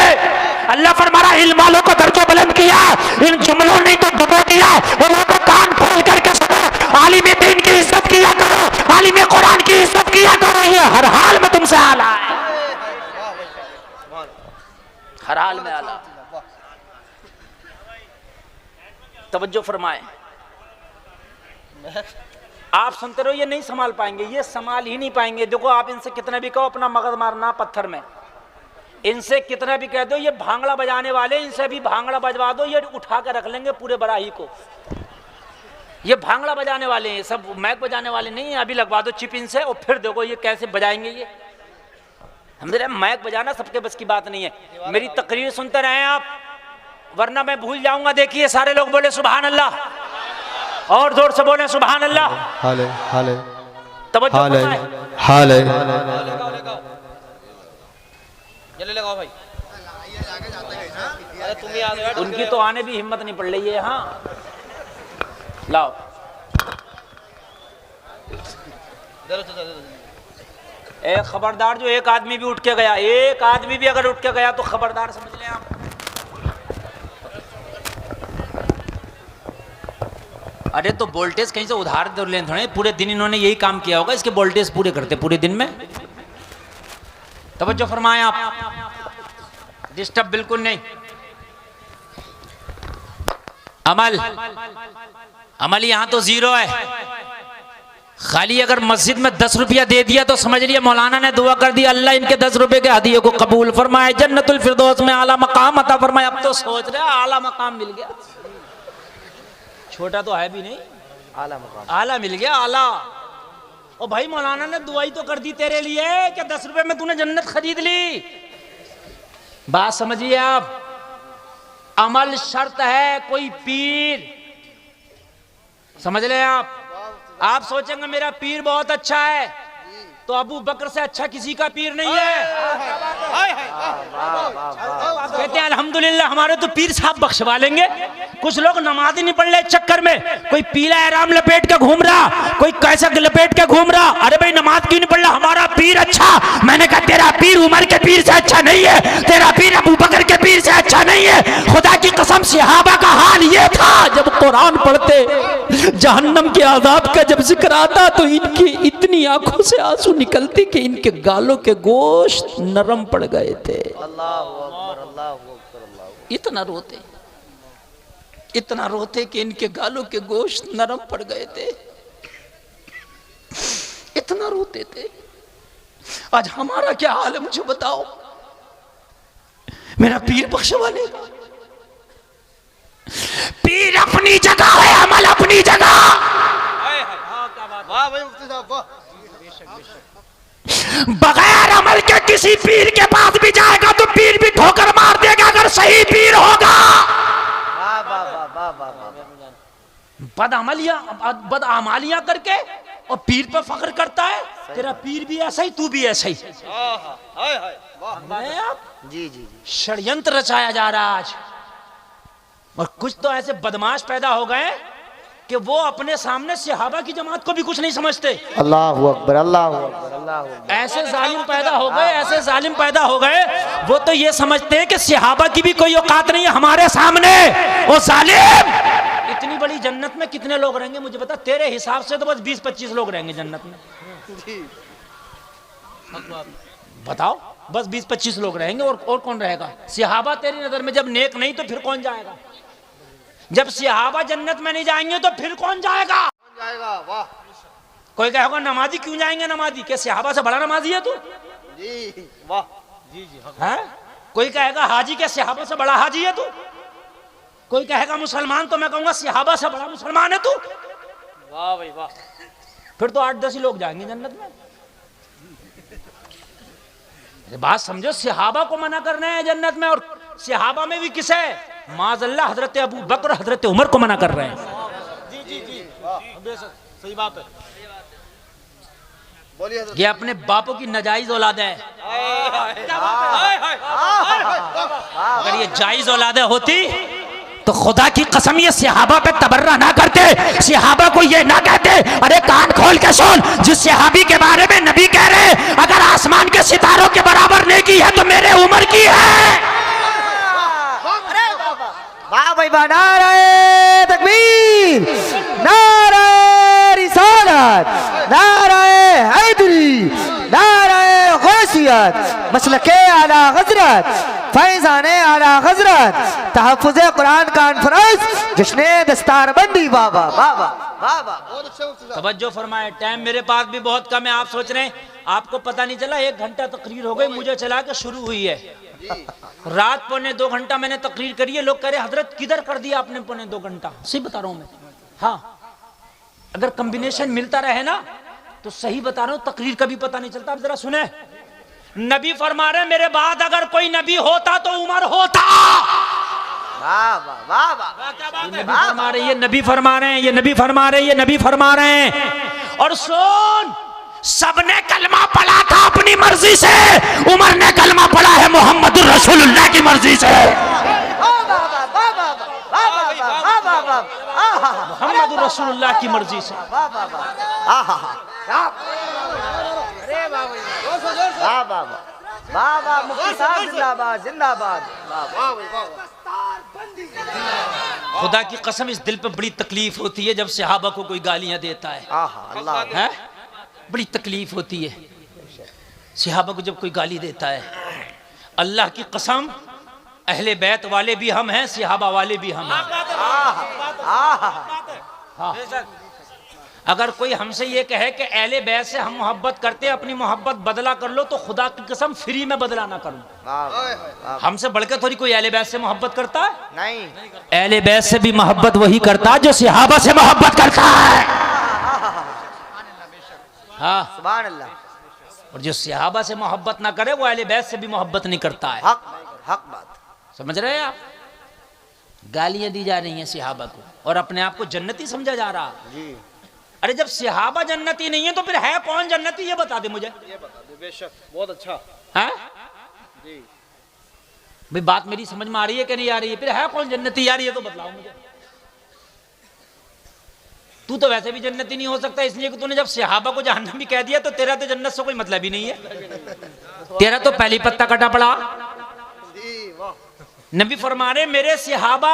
अल्लाह फरमा रहा इल्म वालों को दर्जा बुलंद किया, इन जुमलों ने तो डुबो दिया। वो कान खोल करके सुनो, आलिम दीन की इज्जत किया करो, आलिम कुरान की हर हाल में आला। तवज्जो फरमाए, आप सुनते रहो, ये नहीं संभाल पाएंगे, ये संभाल ही नहीं पाएंगे। देखो आप इनसे कितना भी कहो अपना मगज मारना पत्थर में, इनसे कितना भी कह दो ये भांगड़ा बजाने वाले, इनसे भी भांगड़ा बजवा दो, ये उठा कर रख लेंगे पूरे बराही को। ये भांगड़ा बजाने वाले हैं, सब मैक बजाने वाले नहीं है। अभी लगवा दो चिप इनसे और फिर देखो ये कैसे बजाएंगे। ये हमने मैक बजाना सबके बस की बात नहीं है। मेरी तकरीर सुनते रहे आप, वरना मैं भूल जाऊंगा। देखिए सारे लोग बोले सुभान अल्लाह, और जोर से बोले सुभान अल्लाह। हाले हाले तवज्जो हाले फरमाएं। हाले जल्दी लगाओ भाई। अरे तुम ही आ गए। उनकी तो आने भी हिम्मत नहीं पड़ रही है। हाँ लाओ। ए खबरदार, जो एक आदमी भी उठ के गया, एक आदमी भी अगर उठ के गया तो खबरदार समझ लें आप। अरे तो वोल्टेज कहीं से उधार दे लें थोड़े, पूरे दिन इन्होंने यही काम किया होगा, इसके वोल्टेज पूरे करते पूरे दिन में। तवज्जो फरमाएं आप, डिस्टर्ब बिल्कुल नहीं। अमल यहाँ तो जीरो है। खाली अगर मस्जिद में 10 रुपया दे दिया तो समझ लिया मौलाना ने दुआ कर दी, अल्लाह इनके 10 रुपए के हदिये को कबूल फरमाए, जन्नतुल फिरदौस में आला मकाम अता फरमाए। अब तो सोच रहे आला मकाम मिल गया, छोटा तो है भी नहीं, आला मकाम, आला मिल गया, आला। ओ भाई मौलाना ने दुआई तो कर दी तेरे लिए कि 10 रुपए में तूने जन्नत खरीद ली। बात समझिए आप, अमल शर्त है। कोई पीर, समझ ले आप सोचेंगे मेरा पीर बहुत अच्छा है, तो अबू बकर से अच्छा किसी का पीर नहीं है। कहते हैं अल्हम्दुलिल्लाह हमारे तो पीर साहब बख्शवा लेंगे। कुछ लोग नमाज ही नहीं पढ़ रहे चक्कर में, कोई पीला एहराम लपेट के घूम रहा, कोई कैसा लपेट के घूम रहा। अरे भाई नमाज क्यों नहीं पढ़ रहा? हमारा पीर अच्छा। मैंने कहा तेरा पीर उमर के पीर से अच्छा नहीं है, तेरा पीर अबू बकर के पीर से अच्छा नहीं है। खुदा की कसम सहाबा का हाल ये था, जब कुरान पढ़ते जहन्नम के आजाब का जब जिक्र आता तो इनकी इतनी आंखों से आंसू निकलते कि इनके गालों के गोश्त नरम पड़ गए थे। इतना रोते, इतना रोते कि इनके गालों के गोश्त नरम पड़ गए थे, इतना रोते थे। आज हमारा क्या हाल है मुझे बताओ? मेरा पीर बख्शवा लेगा। पीर अपनी जगह है, अमल अपनी जगह। वाह भाई मुफ्ती साहब वाह। बगैर अमल के किसी पीर के पास भी जाएगा तो पीर भी ठोकर मार देगा अगर सही पीर होगा। बदअमलियां करके और पीर पर फख्र करता है, तेरा पीर भी ऐसा ही, तू भी ऐसा ही। जी जी जी, षड्यंत्र रचाया जा रहा है आज। और कुछ तो ऐसे बदमाश पैदा हो गए कि वो अपने सामने सहाबा की जमात को भी कुछ नहीं समझते। अल्लाहु अकबर, अल्लाहु अकबर, अल्लाहु अकबर। ऐसे जालिम पैदा हो गए, ऐसे जालिम पैदा हो गए, वो तो ये समझते हैं कि सहाबा की भी कोई औकात नहीं है हमारे सामने। वो जालिम, इतनी बड़ी जन्नत में कितने लोग रहेंगे मुझे बता? तेरे हिसाब से तो बस 20-25 लोग रहेंगे जन्नत में। बताओ, बस 20-25 लोग रहेंगे और कौन रहेगा? सहाबा तेरी नजर में जब नेक नहीं तो फिर कौन जाएगा? जब सहाबा जन्नत में नहीं जाएंगे तो फिर कौन जाएगा? वाह। कोई कहेगा नमाजी क्यों जाएंगे? नमाजी क्या सहाबा से बड़ा नमाजी है तू? जी वाह। जी है? कोई कहेगा हाजी क्या सहाबा से बड़ा हाजी है तू? कोई कहेगा मुसलमान, तो मैं कहूंगा सहाबा से बड़ा मुसलमान है तू। वाह भाई वाह। फिर तो 8-10 ही लोग जाएंगे जन्नत में। बात समझो, सहाबा को मना करना है जन्नत में, और सहाबा में भी किसे? माज़अल्लाह हजरत अबू बकर, हजरत उमर को मना कर रहे हैं। जी जी जी सही बात है। बोलिए हजरत। ये अपने बापों की नाजायज औलाद है। अगर ये जायज औलाद होती तो खुदा की कसम ये सहाबा पे तबर्रा ना करते, सहाबा को ये ना कहते। अरे कान खोल के सुन, जिस सहाबी के बारे में नबी कह रहे हैं अगर आसमान के सितारों के बराबर नेकी है तो मेरे उमर की है। वाह भाई वाह, नारे तकबीर, नारे रिसालत, नारे हैदरी, नारे गौसियत, हजरत मसलके आला हजरत फैजाने आला हजरत तहफ़्फ़ुज़ कुरान कॉन्फ्रेंस जश्न दस्तारबंदी बाबा बाबा बाबा। बहुत अच्छा उस्ताद। तवज्जो फरमाए, टाइम मेरे पास भी बहुत कम है। आप सोच रहे हैं आपको पता नहीं चला 1 घंटा तकरीर हो गई, मुझे चला के शुरू हुई है। रात 1.25 घंटा मैंने तकरीर करी है। लोग कह रहे हजरत किधर कर दिया आपने 1.25 घंटा। सही बता रहा हूं मैं। हाँ, अगर कॉम्बिनेशन मिलता रहे ना तो सही बता रहा हूं, तकरीर का भी पता नहीं चलता। अब जरा सुने, नबी फरमा रहे मेरे बाद अगर कोई नबी होता तो उमर होता। नबी फरमा रहे, ये नबी फरमा रहे हैं, ये नबी फरमा रहे हैं, ये नबी फरमा रहे हैं। और सुन, सबने कलमा पढ़ा था अपनी मर्जी से, उमर ने कलमा पढ़ा है मोहम्मद रसूलुल्लाह की मर्जी से। मोहम्मद रसूलुल्लाह की मर्जी से। खुदा की कसम इस दिल पे बड़ी तकलीफ होती है जब सहाबा को कोई गालियां देता है। बड़ी तकलीफ होती है सहाबा को जब कोई गाली देता है। अल्लाह की कसम, अहले बैत वाले भी हम हैं, सहाबा वाले भी हम हैं। हाँ। अगर कोई हमसे ये कहे कि अहले बैत से हम मोहब्बत करते हैं, अपनी मोहब्बत बदला कर लो, तो खुदा की कसम फ्री में बदला ना करूं। हमसे बढ़कर थोड़ी कोई अहले बैत से मोहब्बत करता है? नहीं। अहले बैत से भी मोहब्बत वही करता है जो सहाबा से मोहब्बत करता है। हाँ, सुभान अल्लाह। और जो सहाबा से मोहब्बत ना करे वो अहले बैत से भी मोहब्बत नहीं करता है। हक बात समझ रहे हैं आप? गालियां दी जा रही हैं सहाबा को और अपने आप को जन्नती समझा जा रहा है। अरे जब सहाबा जन्नती नहीं है तो फिर है कौन जन्नती? ये बता दे मुझे। ये बता दे। बेशक, बहुत अच्छा है जी। भाई बात मेरी समझ में आ रही है कि नहीं आ रही है? फिर है कौन जन्नती यार, ये तो बतलाओ मुझे। तू तो वैसे भी जन्नती नहीं हो सकता, इसलिए कि तूने जब सहाबा को जहन्नमी कह दिया तो तेरा तो जन्नत से कोई मतलब ही नहीं है। तेरा तो पहली पत्ता कटा पड़ा। नबी फरमा रहे मेरे सहाबा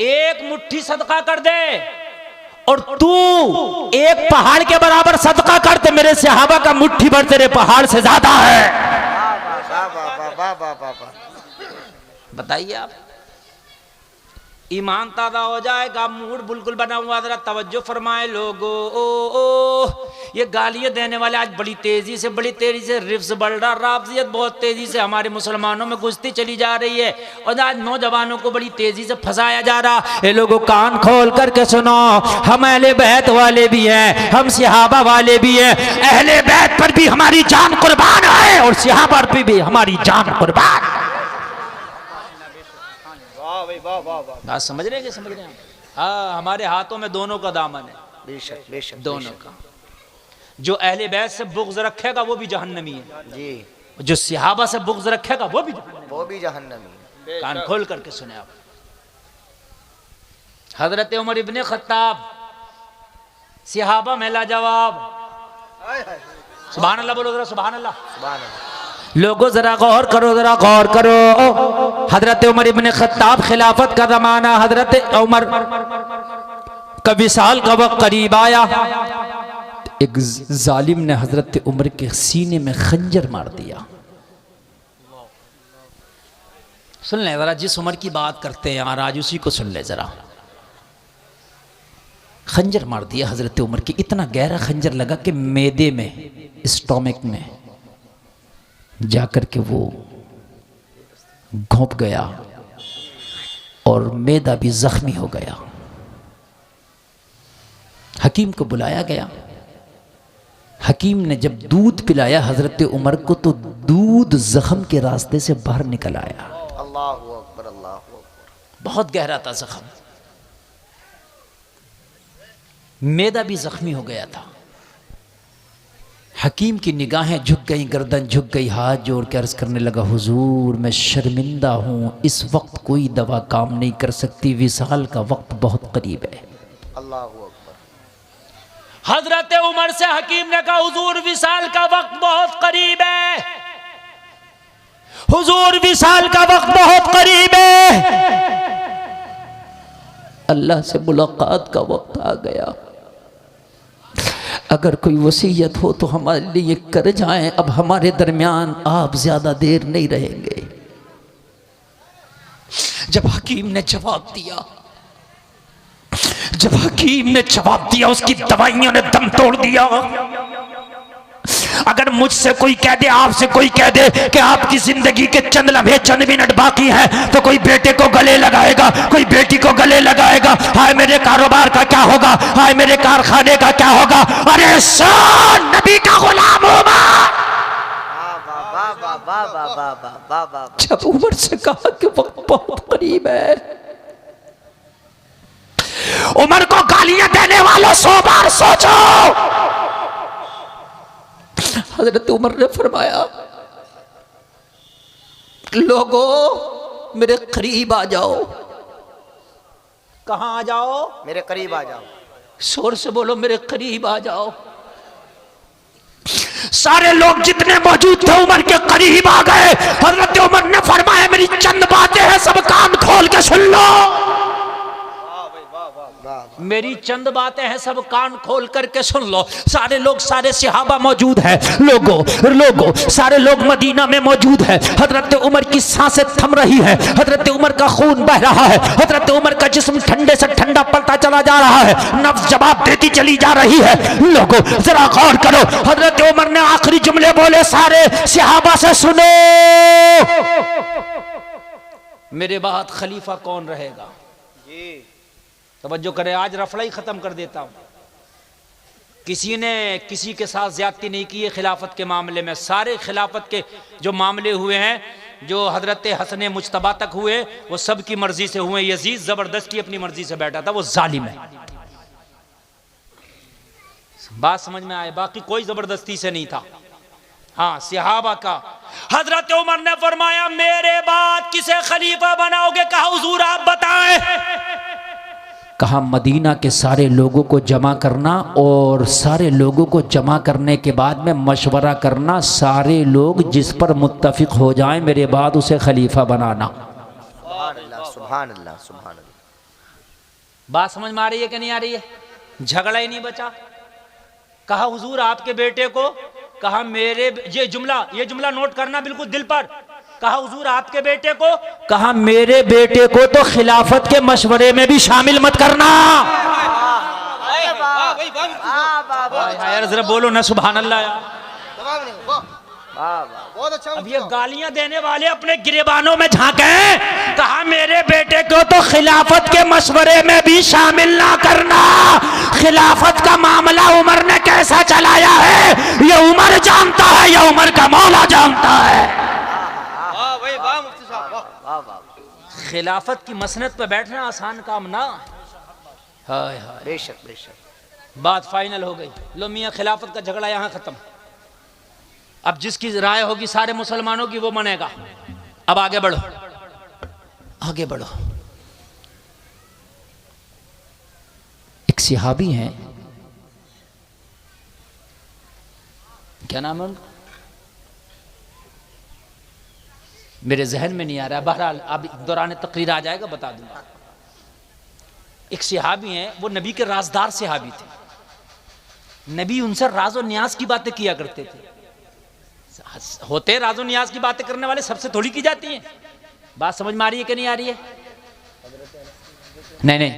एक मुट्ठी सदका कर दे और तू एक पहाड़ के बराबर सदका कर, तो मेरे सहाबा का मुट्ठी भर तेरे पहाड़ से ज्यादा है। बताइए आप, ईमान ताज़ा हो जाएगा, मूड बिल्कुल बना हुआ। जरा तवज्जो फरमाए लोगो। ये गालियां देने वाले आज बड़ी तेजी से रिफ्स बढ़ रहा, राफजियत बहुत तेजी से हमारे मुसलमानों में घुसती चली जा रही है और आज नौजवानों को बड़ी तेजी से फंसाया जा रहा। ये लोगों कान खोल करके सुनो, हम अहले बैत वाले भी हैं, हम सहाबा वाले भी हैं। अहले बैत पर भी हमारी जान कुर्बान है और सहाबा पर भी हमारी जान कुर्बान है। बात समझ रहे हैं? समझ रहे हैं? हाँ, हमारे हाथों में दोनों का दामन है। बेशक बेशक दोनों का। जो अहले बैत से बुग़्ज़ रखेगा वो भी जहन्नमी है जी, जो सहाबा से बुग़्ज़ रखेगा वो भी जहन्नमी है। कान खोल करके सुने आप। हजरत उमर इब्ने खत्ताब सहाबा में लाजवाब। सुभान अल्लाह बोलो जरा, सुभान अल्लाह। लोगों जरा गौर करो, जरा गौर करो। हजरत उमर इब्ने खत्ताब, खिलाफत का जमाना, हजरत उमर का विसाल का वक्त करीब आया। एक जालिम ने हजरत उमर के सीने में खंजर मार दिया। सुन ले जरा, जिस उमर की बात करते हैं यार आज उसी को सुन ले जरा। खंजर मार दिया हजरत उमर की, इतना गहरा खंजर लगा कि मैदे में, स्टोमिक में जाकर के वो घोंप गया और मैदा भी जख्मी हो गया। हकीम को बुलाया गया। हकीम ने जब दूध पिलाया हजरत उमर को तो दूध जख्म के रास्ते से बाहर निकल आया। अल्लाहु अकबर, अल्लाहु अकबर। बहुत गहरा था जख्म, मैदा भी जख्मी हो गया था। हकीम की निगाहें झुक गई, गर्दन झुक गई, हाथ जोड़ के अर्ज करने लगा, हुजूर मैं शर्मिंदा हूँ, इस वक्त कोई दवा काम नहीं कर सकती, विसाल का वक्त बहुत करीब है। अल्लाहु अकबर। हजरत उमर से हकीम ने कहा, हुजूर विसाल का वक्त बहुत करीब है, हुजूर विसाल का वक्त बहुत करीब है, अल्लाह से मुलाकात का वक्त आ गया, अगर कोई वसीयत हो तो हमारे लिए कर जाएं, अब हमारे दरमियान आप ज्यादा देर नहीं रहेंगे। जब हकीम ने जवाब दिया, उसकी दवाइयों ने दम तोड़ दिया। अगर मुझसे कोई कह दे, आपसे कोई कह दे कि आपकी जिंदगी के चंद लम्हे, चंद मिनट बाकी हैं, तो कोई बेटे को गले लगाएगा, कोई बेटी को गले लगाएगा। हाय मेरे कारोबार का क्या होगा, हाय मेरे कारखाने का क्या होगा। अरे सुन, नबी का गुलाम उमर, जब उमर से कहा कि वक्त बहुत करीब है, उमर को गालियां देने वालों 100 बार सोचो। हजरत उमर ने फरमाया, लोगों मेरे करीब आ जाओ। कहां आ जाओ? मेरे करीब आ जाओ। शोर से बोलो, मेरे करीब आ जाओ। सारे लोग जितने मौजूद थे उमर के करीब आ गए। हजरत उमर ने फरमाया, मेरी चंद बातें हैं, सब कान खोल के सुन लो। मेरी चंद बातें हैं, सब कान खोल करके सुन लो। सारे लोग, सारे सहाबा मौजूद हैं। लोगों सारे लोग मदीना में मौजूद हैं। हजरत उमर की सांसें थम रही है, हजरत उमर का खून बह रहा है, हजरत उमर का जिस्म ठंडे से ठंडा पड़ता चला जा रहा है, नफ्स जवाब देती चली जा रही है। लोगों जरा गौर करो, हजरत उमर ने आखिरी जुमले बोले, सारे सहाबा से सुनो, मेरे बाद खलीफा कौन रहेगा। तवज्जो करें, आज रफड़ा ही खत्म कर देता हूं। किसी ने किसी के साथ ज्यादती नहीं की है खिलाफत के मामले में। सारे खिलाफत के जो मामले हुए हैं, जो हजरत हसन मुज्तबा तक हुए, वो सब की मर्जी से हुए। यजीद जबरदस्ती अपनी मर्जी से बैठा था, वो जालिम है। बात समझ में आए? बाकी कोई जबरदस्ती से नहीं था। हाँ, सहाबा का हजरत उमर ने फरमाया, मेरे बाद किसे खलीफा बनाओगे? कहा हुजूर आप बताएं। कहा मदीना के सारे लोगों को जमा करना, और सारे लोगों को जमा करने के बाद में मशवरा करना, सारे लोग जिस पर मुत्तफिक हो जाएं मेरे बाद उसे खलीफा बनाना। सुभान अल्लाह, सुभान अल्लाह। बात समझ में आ रही है कि नहीं आ रही है? झगड़ा ही नहीं बचा। कहा हुजूर आपके बेटे को, कहा मेरे, ये जुमला नोट करना बिल्कुल दिल पर। कहा हुजूर आपके बेटे को, कहा मेरे बेटे को तो खिलाफत के मशवरे में भी शामिल मत करना। यार जरा बोलो ना सुभान अल्लाह यार। बहुत अच्छा। अब ये गालियां देने वाले अपने गिरेबानों में झांके। कहा मेरे बेटे को तो खिलाफत के मशवरे में भी शामिल ना करना। खिलाफत का मामला उमर ने कैसा चलाया है ये उमर जानता है, ये उमर का मौला जानता है। खिलाफत की मसनद पर बैठना आसान काम ना। हाय हाय, बेशक बेशक। बात फाइनल हो गई। लो मियाँ, खिलाफत का झगड़ा यहाँ खत्म। अब जिसकी राय होगी सारे मुसलमानों की वो मानेगा। अब आगे बढ़ो, आगे बढ़ो। एक सहाबी हैं, क्या नाम है उनका? मेरे जहन में नहीं आ रहा। बहरहाल अब दौरान तकरीर आ जाएगा, बता दूंगा। एक सहाबी हैं, वो नबी के राजदार सहाबी थे। नबी उनसे राज और न्याज की बातें किया करते थे। होते राज और न्याज की बातें करने वाले सबसे थोड़ी की जाती हैं। बात समझ में आ रही है कि नहीं आ रही है? नहीं।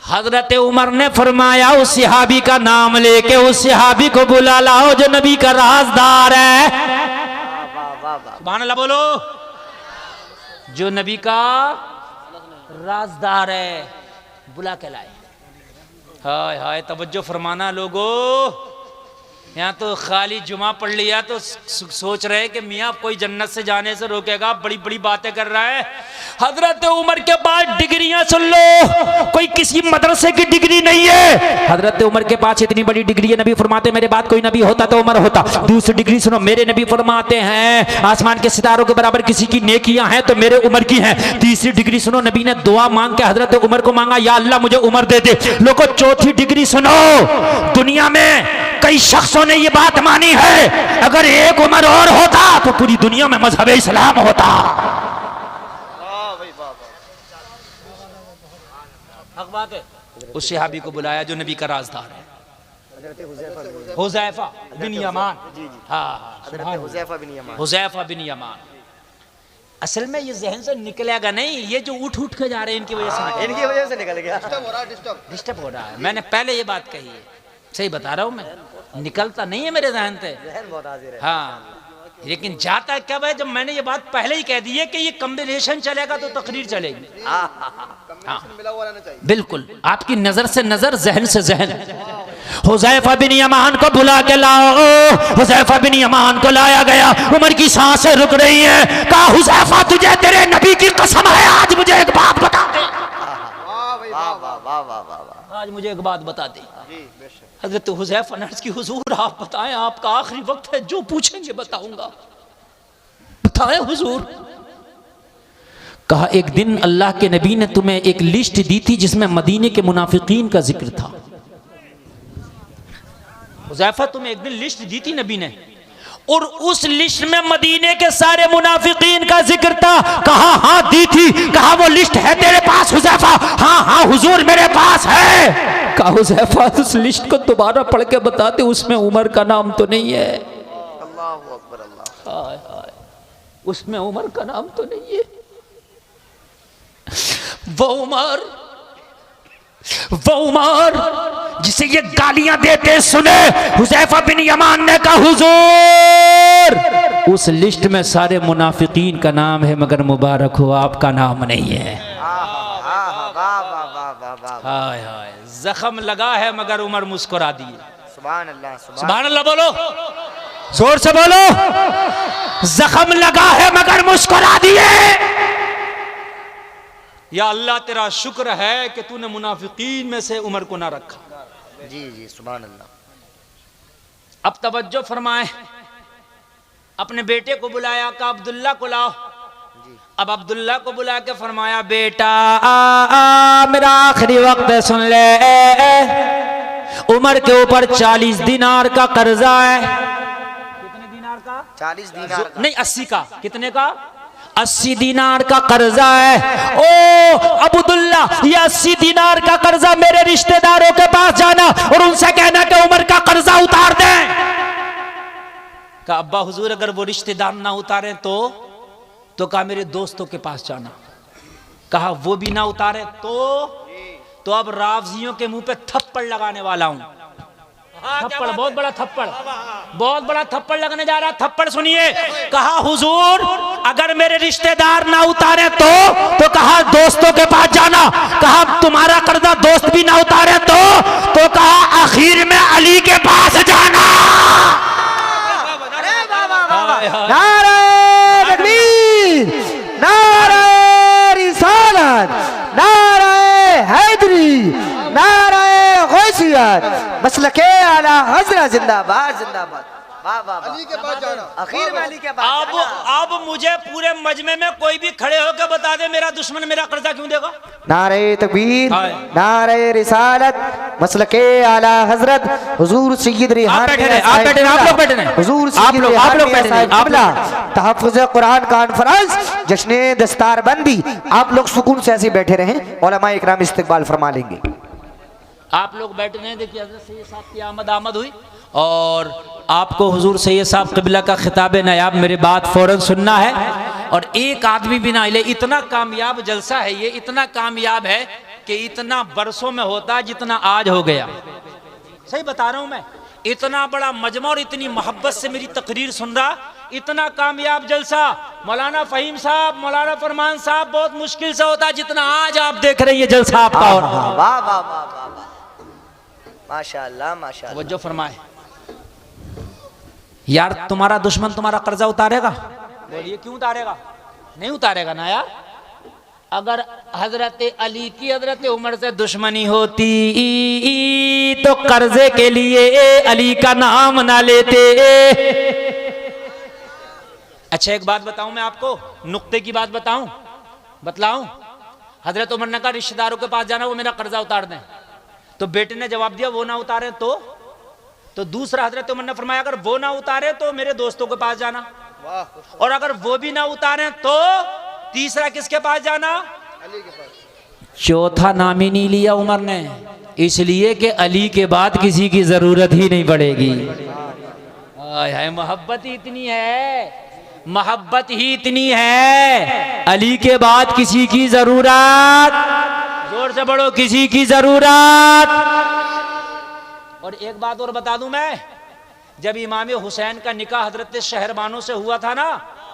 हजरत उमर ने फरमाया, उस सहाबी का नाम लेके उस सहाबी को बुला लाओ जो नबी का राजदार है। सुभान अल्लाह बोलो। जो नबी का राजदार है, बुला के लाए। हाय हाय, तवज्जो फरमाना लोगों। यहाँ तो खाली जुमा पढ़ लिया तो सोच रहे कि मियाँ कोई जन्नत से जाने से रोकेगा, बड़ी बड़ी बातें कर रहा है। हजरत उमर के पास डिग्रियां सुन लो, कोई किसी मदरसे की डिग्री नहीं है। हजरत उमर के पास इतनी बड़ी डिग्री है, नबी फरमाते मेरे बाद कोई नबी होता तो उमर होता। दूसरी डिग्री सुनो, मेरे नबी फरमाते हैं आसमान के सितारों के बराबर किसी की नेकियां हैं तो मेरे उमर की हैं। तीसरी डिग्री सुनो, नबी ने दुआ मांग के हजरत उमर को मांगा, या अल्लाह मुझे उमर दे दे। लोगों, चौथी डिग्री सुनो, दुनिया में कई शख्सों ने ये बात मानी है, अगर एक उमर और होता तो पूरी दुनिया में मजहब इस्लाम होता। हक बात है। उस सहाबी को बुलाया जो नबी का राजदार है। हुज़ैफा बिन यमान। हाँ, हुज़ैफा बिन यमान। हुज़ैफा बिन यमान। असल में ये जहन से निकलेगा नहीं, ये जो उठ उठ के जा रहे हैं इनकी वजह से इनकी वजह से निकल गया। डिस्टर्ब हो रहा है। मैंने पहले ये बात कही है, सही बता रहा हूँ मैं, निकलता नहीं है मेरे जहन से। जहन बहुत हाजिर है। हाँ, लेकिन जाता कब है, जब मैंने ये बात पहले ही कह दी है कि ये कॉम्बिनेशन चलेगा तो तकरीर चलेगी। हाँ, मिला हुआ रहना चाहिए। बिल्कुल, आपकी नजर से नजर, जहन से जहन। हुज़ैफा बिन यमान को बुला के लाओ। हुज़ैफा बिन यमान को लाया गया। उमर की सांसें रुक रही हैं। कहा, हुज़ैफा तुझे तेरे नबी की कसम है, आज मुझे एक बात बता दे। वाह भाई वाह वाह वाह वाह वाह वाह। आज मुझे एक बात बता दे। जी बेशक। हजरत हुज़ैफा ने अर्ज़ की, हुजूर आप बताएं, आपका आखिरी वक्त है, जो पूछेंगे बताऊंगा। बताएं हुजूर। कहा, एक दिन अल्लाह के नबी ने तुम्हें एक लिस्ट दी थी जिसमें मदीने के मुनाफिकीन का जिक्र था। हुज़ैफा, तुम्हें एक दिन लिस्ट दी थी नबी ने, और उस लिस्ट में मदीने के सारे मुनाफिकीन का जिक्र था। कहा, हाँ दी थी। कहा, वो लिस्ट है तेरे पास हुज़ैफा? हाँ हाँ हुजूर मेरे पास है। कहा, हुज़ैफा उस लिस्ट को दोबारा पढ़ के बताते, उसमें उमर का नाम तो नहीं है। अल्लाहु अकबर अल्लाह। हाय हाय, उसमें उमर का नाम तो नहीं है। वो उमर जिसे ये गालियां देते सुने, हुज़ैफा बिन यमान ने कहा, हुजूर उस लिस्ट में सारे मुनाफिकीन का नाम है, मगर मुबारक हो आपका नाम नहीं है। हाय हाय, जख्म लगा है मगर उमर मुस्कुरा दिए। सुभान अल्लाह, सुभान अल्लाह बोलो, जोर से बोलो। जख्म लगा है मगर मुस्कुरा दिए। या अल्लाह तेरा शुक्र है कि तूने मुनाफिकीन में से उमर को ना रखा। जी जी सुभान अल्लाह। अब तवज्जो फरमाए, अपने बेटे को बुलाया, का अब्दुल्ला को लाओ। अब अब्दुल्ला को बुला के फरमाया, बेटा मेरा आखिरी वक्त है, सुन ले, उमर के ऊपर 40 दिनार का कर्जा है। कितने दिनार का? 40 दिनार नहीं 80 का। कितने का? 80 दिनार का कर्जा है। ओ अब्दुल्ला, ये 80 दिनार का कर्जा मेरे रिश्तेदारों के पास जाना और उनसे कहना कि उमर का कर्जा उतार दें। कहा, अब्बा हुजूर अगर वो रिश्तेदार ना उतारे तो कहा मेरे दोस्तों के पास जाना। कहा वो भी ना उतारे तो अब रावजियों के मुंह पे थप्पड़ लगाने वाला हूं। थप्पड़, बहुत बड़ा थप्पड़, बहुत बड़ा थप्पड़ लगने जा रहा। थप्पड़ सुनिए। कहा, हुजूर अगर मेरे रिश्तेदार ना उतारे तो कहा दोस्तों के पास जाना। कहा तुम्हारा कर्जा दोस्त भी ना उतारे तो कहा आखिर में अली के पास जाना। नारे तकबीर, नारे रिसालत, नारे हैदरी, नारे गौसियत, मसलके आला हज़रत जिंदाबाद जिंदाबाद। वाह वाह, अली के पास जाना। आखिर में अली के पास जाना। अब मुझे पूरे मजमे में कोई भी खड़े होकर बता दे मेरा दुश्मन मेरा कर्जा क्यों देगा? नारे तकबीर, हाय। नारे रिसालत, मसलके आला हजरत हुजूर सैयद रिहान, आप बैठे रहे, आप बैठे रहे, आप लोग बैठे रहे, हुजूर आप लोग बैठे रहे, आप साहिब तहफ़्फ़ुज़ कुरान कॉन्फ्रेंस जश्न दस्तार बंदी। आप लोग सुकून से ऐसे बैठे रहें, उलमा इकराम इस्तकबाल फरमा लेंगे। आप लोग बैठे हैं। देखिए हज़रत सैयद साहब की आमद हुई और आपको हुजूर सैयद साहब क़िबला का खिताब नायाब मेरे बात फ़ौरन सुनना है। और एक आदमी भी ना हिले। इतना कामयाब जलसा है ये, इतना कामयाब है कि इतना बरसों में होता जितना आज हो गया। सही बता रहा हूँ मैं। इतना बड़ा मजमा और इतनी मोहब्बत से मेरी तकरीर सुन रहा, इतना कामयाब जलसा मौलाना फ़हीम साहब, मौलाना फरमान साहब बहुत मुश्किल से होता जितना आज आप देख रहे हैं ये जलसा आपका। और वाह वाह वाह वाह, माशाअल्लाह माशाअल्लाह। वो जो फरमाए, यार तुम्हारा दुश्मन तुम्हारा कर्जा उतारेगा? बोलिए क्यों उतारेगा? नहीं उतारेगा ना यार। अगर हजरत अली की हजरत उमर से दुश्मनी होती तो कर्जे के लिए अली का नाम ना लेते। अच्छा एक बात बताऊं मैं आपको, नुक्ते की बात बतलाऊं। हजरत उमर ने कहा रिश्तेदारों के पास जाना, वो मेरा कर्जा उतार दें। तो बेटे ने जवाब दिया वो ना उतारे तो दूसरा हजरत उमर ने फरमाया अगर वो ना उतारे तो मेरे दोस्तों के पास जाना, और अगर वो भी ना उतारे तो तीसरा किसके पास जाना? अली के पास। चौथा नाम ही नहीं लिया उमर ने, इसलिए कि अली के बाद किसी की जरूरत ही नहीं पड़ेगी। हाय हाय, मोहब्बत ही इतनी है, मोहब्बत ही इतनी है, अली के बाद किसी की जरूरत, जोर से बढ़ो, किसी की जरूरत। और एक बात और बता दूं मैं, जब इमाम हुसैन का निकाह हजरत शहरबानों से हुआ था ना,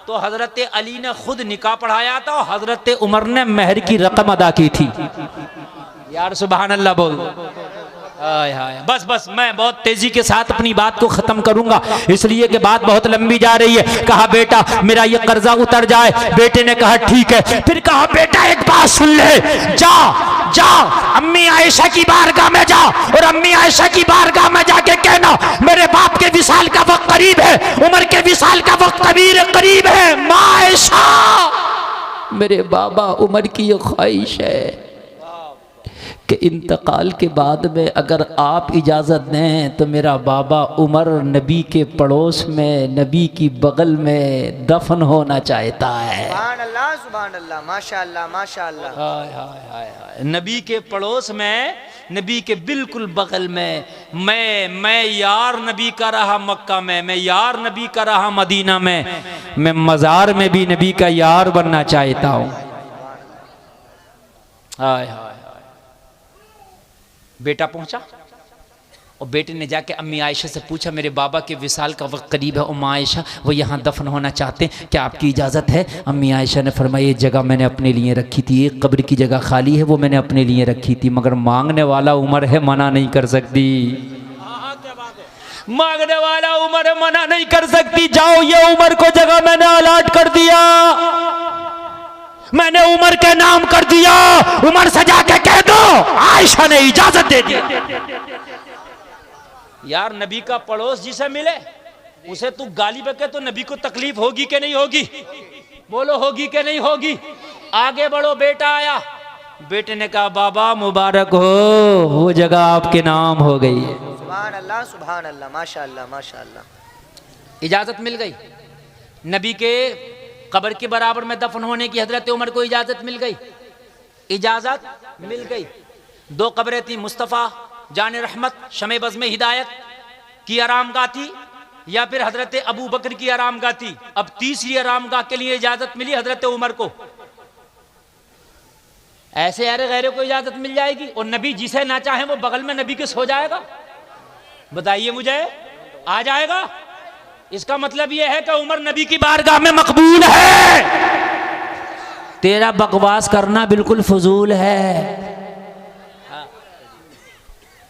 तो हजरत अली ने खुद निकाह पढ़ाया था और हजरत उमर ने मेहर की रकम अदा की थी। यार सुभान अल्लाह बोल। हाय हाय, बस बस मैं बहुत तेजी के साथ अपनी बात को खत्म करूंगा, इसलिए कि बात बहुत लंबी जा रही है। कहा बेटा मेरा ये कर्जा उतर जाए, बेटे ने कहा ठीक है। फिर कहा बेटा एक बात सुन ले, जा जा अम्मी आयशा की बारगाह में जा, और अम्मी आयशा की बारगाह में जाके कहना मेरे बाप के विसाल का वक्त करीब है, उमर के विसाल का वक्त करीब है। माँ आयशा, मेरे बाबा उमर की ये ख्वाहिश है कि इंतकाल के बाद में अगर आप इजाज़त दें तो मेरा बाबा उमर नबी के पड़ोस में, नबी की बगल में दफन होना चाहता है। सुभान अल्लाह, माशाअल्लाह माशाअल्लाह। हाय हाय हाय हाय, नबी के पड़ोस में, नबी के बिल्कुल बगल में। मैं यार नबी का रहा मक्का में, मैं यार नबी का रहा मदीना में, मैं मज़ार में भी नबी का यार बनना चाहता हूँ। हाय हाय, बेटा पहुंचा और बेटे ने जाके अम्मी आयशा से पूछा मेरे बाबा के विसाल का वक्त करीब है, उम्मा आयशा वो यहाँ दफन होना चाहते हैं, क्या आपकी इजाज़त है? अम्मी आयशा ने फरमाया ये जगह मैंने अपने लिए रखी थी, एक कब्र की जगह खाली है वो मैंने अपने लिए रखी थी, मगर मांगने वाला उमर है, मना नहीं कर सकती। मांगने वाला उमर है, मना नहीं कर सकती। जाओ ये उमर को जगह मैंने अलाट कर दिया, मैंने उमर के नाम कर दिया, उमर से जाके कह दो आयशा ने इजाजत दे दी। यार नबी का पड़ोस जिसे मिले उसे तू गाली बके तो नबी को तकलीफ होगी कि नहीं होगी? बोलो होगी कि नहीं होगी? आगे बढ़ो, बेटा आया, बेटे ने कहा बाबा मुबारक हो, वो जगह आपके नाम हो गई है। सुभान अल्लाह माशाअल्लाह माशाअल्लाह। इजाजत मिल गई, नबी के कब्र के बराबर में दफन होने की हजरत उमर को इजाजत मिल गई, इजाजत मिल गई। दो कब्रें थी, मुस्तफ़ा जान रहमत शमे बज़ में हिदायत की आरामगाह थी, या फिर हजरत अबू बकर की आरामगाह थी। अब तीसरी आरामगाह के लिए इजाजत मिली हजरत उमर को। ऐसे अरे गैरों को इजाजत मिल जाएगी और नबी जिसे ना चाहे वो बगल में नबी के सो जाएगा? बताइए मुझे, आ जाएगा? इसका मतलब यह है कि उमर नबी की बारगाह में मकबूल है। तेरा बकवास करना बिल्कुल फजूल है।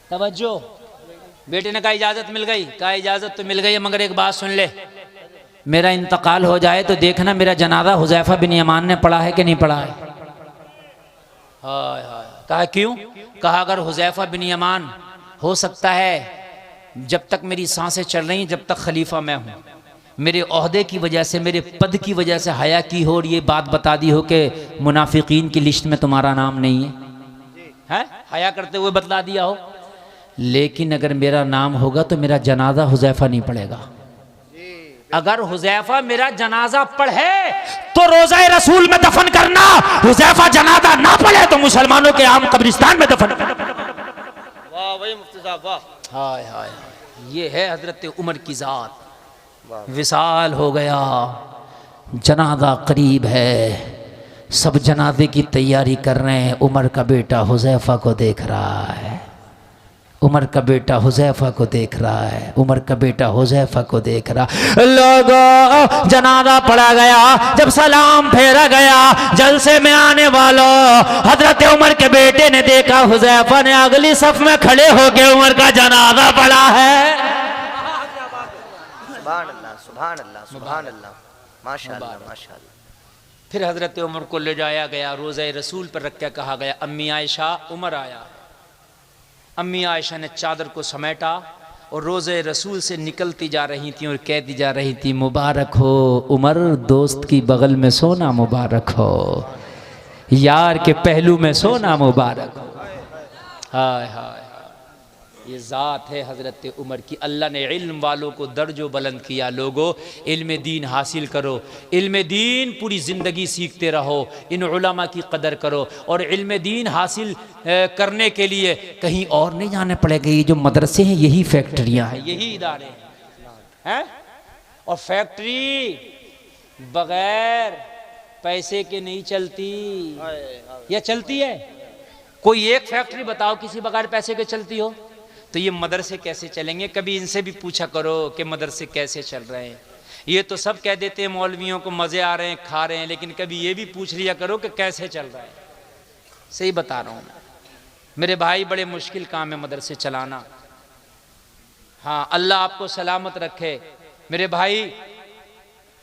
तवज्जो, बेटे ने कहा इजाजत मिल गई, कहा इजाजत तो मिल गई मगर एक बात सुन ले, मेरा इंतकाल हो जाए तो देखना मेरा जनाजा हुज़ैफा बिन यमान ने पढ़ा है कि नहीं पढ़ा है। हाय हाय, कहा क्यों? कहा अगर हुज़ैफा बिन यमान, हो सकता है जब तक मेरी सांसें चल रही, जब तक खलीफा मैं हूँ, मेरे ओहदे की वजह से, मेरे पद की वजह से हया की हो और ये बात बता दी हो कि मुनाफिकीन की लिस्ट में तुम्हारा नाम नहीं है, हया करते हुए बतला दिया हो, लेकिन अगर मेरा नाम होगा तो मेरा जनाजा हुज़ैफा नहीं पढ़ेगा। अगर हुज़ैफा मेरा जनाजा पढ़े तो रोज़ा रसूल में दफन करना, हुज़ैफा जनाजा ना पढ़े तो मुसलमानों के आम कब्रिस्तान में दफन करना। वाह वही मुफ्ती साहब, वाह। हाय हाय, ये है हजरत उमर की ज़ात। विसाल हो गया, जनाजा करीब है, सब जनाजे की तैयारी कर रहे हैं। उमर का बेटा हुज़ैफा को देख रहा है, उमर का बेटा हुज़ैफा को देख रहा है, उमर का बेटा हुज़ैफा को देख रहा। लोगों, जनाजा पढ़ा गया, जब सलाम फेरा गया, जलसे में आने वालों, हजरत उमर के बेटे ने देखा हुज़ैफा ने अगली सफ में खड़े होकर उमर का जनाजा पढ़ा है। सुभान अल्लाह सुभान अल्लाह सुभान अल्लाह, माशाअल्लाह माशाअल्लाह। फिर हजरत उमर को ले जाया गया, रोज़े रसूल पर रख के कहा गया अम्मी आयशा उमर आया। अम्मी आयशा ने चादर को समेटा और रोज़े रसूल से निकलती जा रही थी और कहती जा रही थी मुबारक हो उमर, दोस्त की बगल में सोना मुबारक हो, यार के पहलू में सोना मुबारक हो। हाय हाय, ये ज़ात है हज़रत उमर की। अल्लाह ने इल्म वालों को दर्जो बुलंद किया। लोगों, इल्म दीन हासिल करो, इल्म दीन पूरी ज़िंदगी सीखते रहो, इन उलमा की कदर करो। और इल्म दीन हासिल करने के लिए कहीं और नहीं जाने पड़ेगा। ये जो मदरसे हैं यही फैक्ट्रियाँ हैं, यही इदारे हैं। और फैक्ट्री बगैर पैसे के नहीं चलती, या चलती है? कोई एक फैक्ट्री बताओ किसी बगैर पैसे के चलती हो? तो ये मदरसे कैसे चलेंगे? कभी इनसे भी पूछा करो कि मदरसे कैसे चल रहे हैं। ये तो सब कह देते हैं मौलवियों को मज़े आ रहे हैं, खा रहे हैं, लेकिन कभी ये भी पूछ लिया करो कि कैसे चल रहा है। सही बता रहा हूँ मैं मेरे भाई, बड़े मुश्किल काम है मदरसे चलाना। हाँ, अल्लाह आपको सलामत रखे मेरे भाई।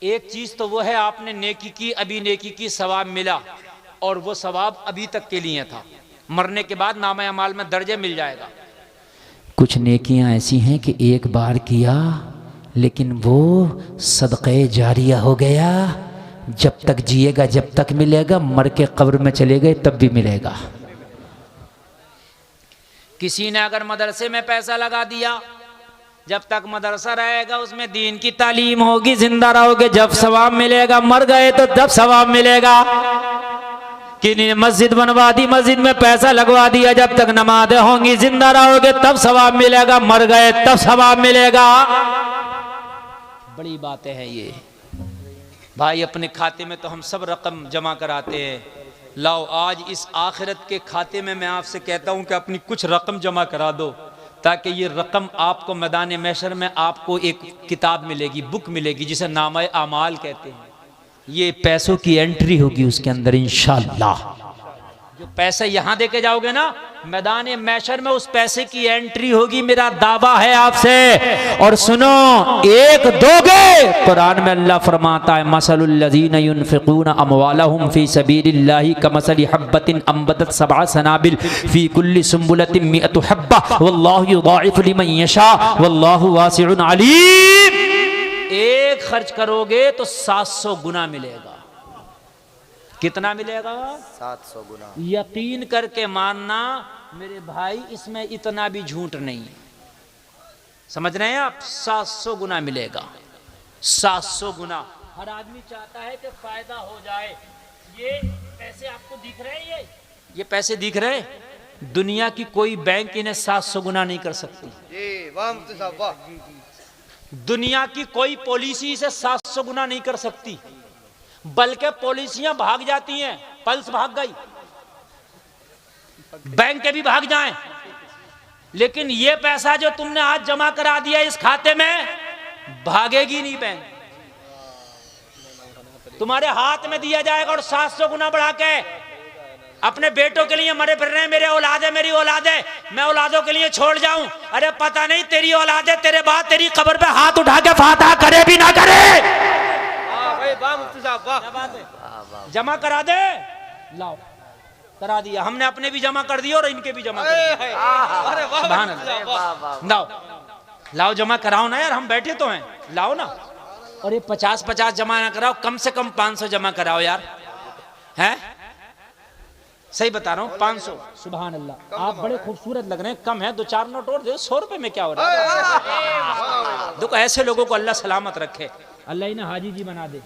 एक चीज़ तो वो है, आपने नेकी की, अभी नेकी की, सवाब मिला, और वो सवाब अभी तक के लिए था। मरने के बाद नामा अमाल में दर्जे मिल जाएगा। कुछ नेकियां ऐसी हैं कि एक बार किया लेकिन वो सदक़े जारिया हो गया। जब तक जिएगा जब तक मिलेगा, मर के कब्र में चले गए तब भी मिलेगा। किसी ने अगर मदरसे में पैसा लगा दिया, जब तक मदरसा रहेगा उसमें दीन की तालीम होगी, जिंदा रहोगे जब सवाब मिलेगा। मर गए तो जब सवाब मिलेगा। किसी ने मस्जिद बनवा दी, मस्जिद में पैसा लगवा दिया, जब तक नमाज़ें होंगी जिंदा रहोगे तब सवाब मिलेगा। मर गए तब सवाब मिलेगा। बड़ी बातें हैं ये भाई। अपने खाते में तो हम सब रकम जमा कराते हैं। लाओ आज इस आखिरत के खाते में मैं आपसे कहता हूं कि अपनी कुछ रकम जमा करा दो, ताकि ये रकम आपको मैदान महशर में आपको एक किताब मिलेगी, बुक मिलेगी, जिसे नामा आमाल कहते हैं। ये पैसों की एंट्री होगी उसके अंदर इंशाअल्लाह। जो पैसे यहाँ दे के जाओगे ना, मैदान महशर में उस पैसे की एंट्री होगी। मेरा दावा है आपसे। और सुनो, एक दोगे, कुरान में अल्लाह फरमाता है, मसलुल लज़ीना युनफ़िक़ूना अमवालहुम फ़ी सबीलिल्लाहि कमसलि हब्बतिन अंबतत सबअ सनाबिल फ़ी कुल्ली सुंबुलतिन मिअतु हब्बा वल्लाहु युज़ाइफ़ु लिमन यशा वल्लाहु वासिउन अलीम। एक खर्च करोगे तो 700 गुना मिलेगा। कितना मिलेगा? 700 गुना। यकीन करके मानना मेरे भाई, इसमें इतना भी झूठ नहीं है। समझ रहे हैं आप? 700 गुना मिलेगा। 700 गुना। हर आदमी चाहता है कि फायदा हो जाए। ये पैसे आपको दिख रहे हैं? ये पैसे दिख रहे हैं? दुनिया की कोई बैंक इन्हें 700 गुना नहीं कर सकती। जी वाह मुफ्ती साहब वाह। दुनिया की कोई पॉलिसी इसे 700 गुना नहीं कर सकती, बल्कि पॉलिसियां भाग जाती हैं। पल्स भाग गई, बैंक के भी भाग जाएं, लेकिन ये पैसा जो तुमने आज जमा करा दिया इस खाते में, भागेगी नहीं बैंक। तुम्हारे हाथ में दिया जाएगा और 700 गुना बढ़ा के अपने बेटों के लिए मरे फिर रहे हैं, मेरे औलाद है, मेरी औलाद है, मैं औलादों के लिए छोड़ जाऊं। अरे पता नहीं तेरी औलाद है, तेरे बाद तेरी कब्र पे हाथ उठा के फातिहा करे भी ना करे। वाह मुफ्ती साहब वाह। जमा करा दे, लाओ करा दिया हमने, अपने भी जमा कर दिया और इनके भी जमा कर दिया। अरे वाह, लाओ लाओ जमा कराओ ना यार, हम बैठे तो हैं, लाओ ना। और ये 50-50 जमा ना कराओ, कम से कम 500 जमा कराओ यार। हैं? सही बता रहा हूँ, 500। सुभान अल्लाह, आप बड़े खूबसूरत लग रहे हैं। कम है, 2-4 नोट और दे। 100 रुपए में क्या हो रहा है? देखो ऐसे लोगों को अल्लाह सलामत रखे, अल्लाह इन्हें हाजी जी बना दे।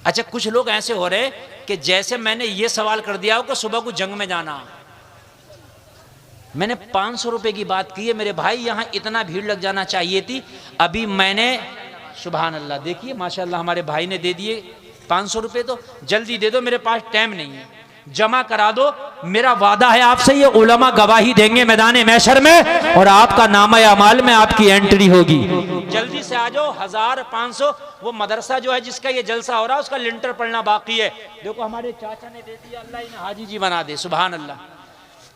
अच्छा, कुछ लोग ऐसे हो रहे कि जैसे मैंने ये सवाल कर दिया हो कि सुबह को जंग में जाना। मैंने 500 रुपए की बात की है मेरे भाई, यहाँ इतना भीड़ लग जाना चाहिए थी। अभी मैंने सुभान अल्लाह, देखिए माशाल्लाह हमारे भाई ने दे दिए 500 रुपए। तो जल्दी दे दो, मेरे पास टाइम नहीं है, जमा करा दो। मेरा वादा है आपसे, ये उलमा गवाही देंगे मैदान महशर में, और आपका नामा अमाल में आपकी एंट्री होगी। जल्दी से आ जाओ। 1500। वो मदरसा जो है जिसका ये जलसा हो रहा है, उसका लिंटर पड़ना बाकी है। देखो हमारे चाचा ने दे दिया, अल्लाह इन्हें हाजी जी बना दे। सुभान अल्लाह।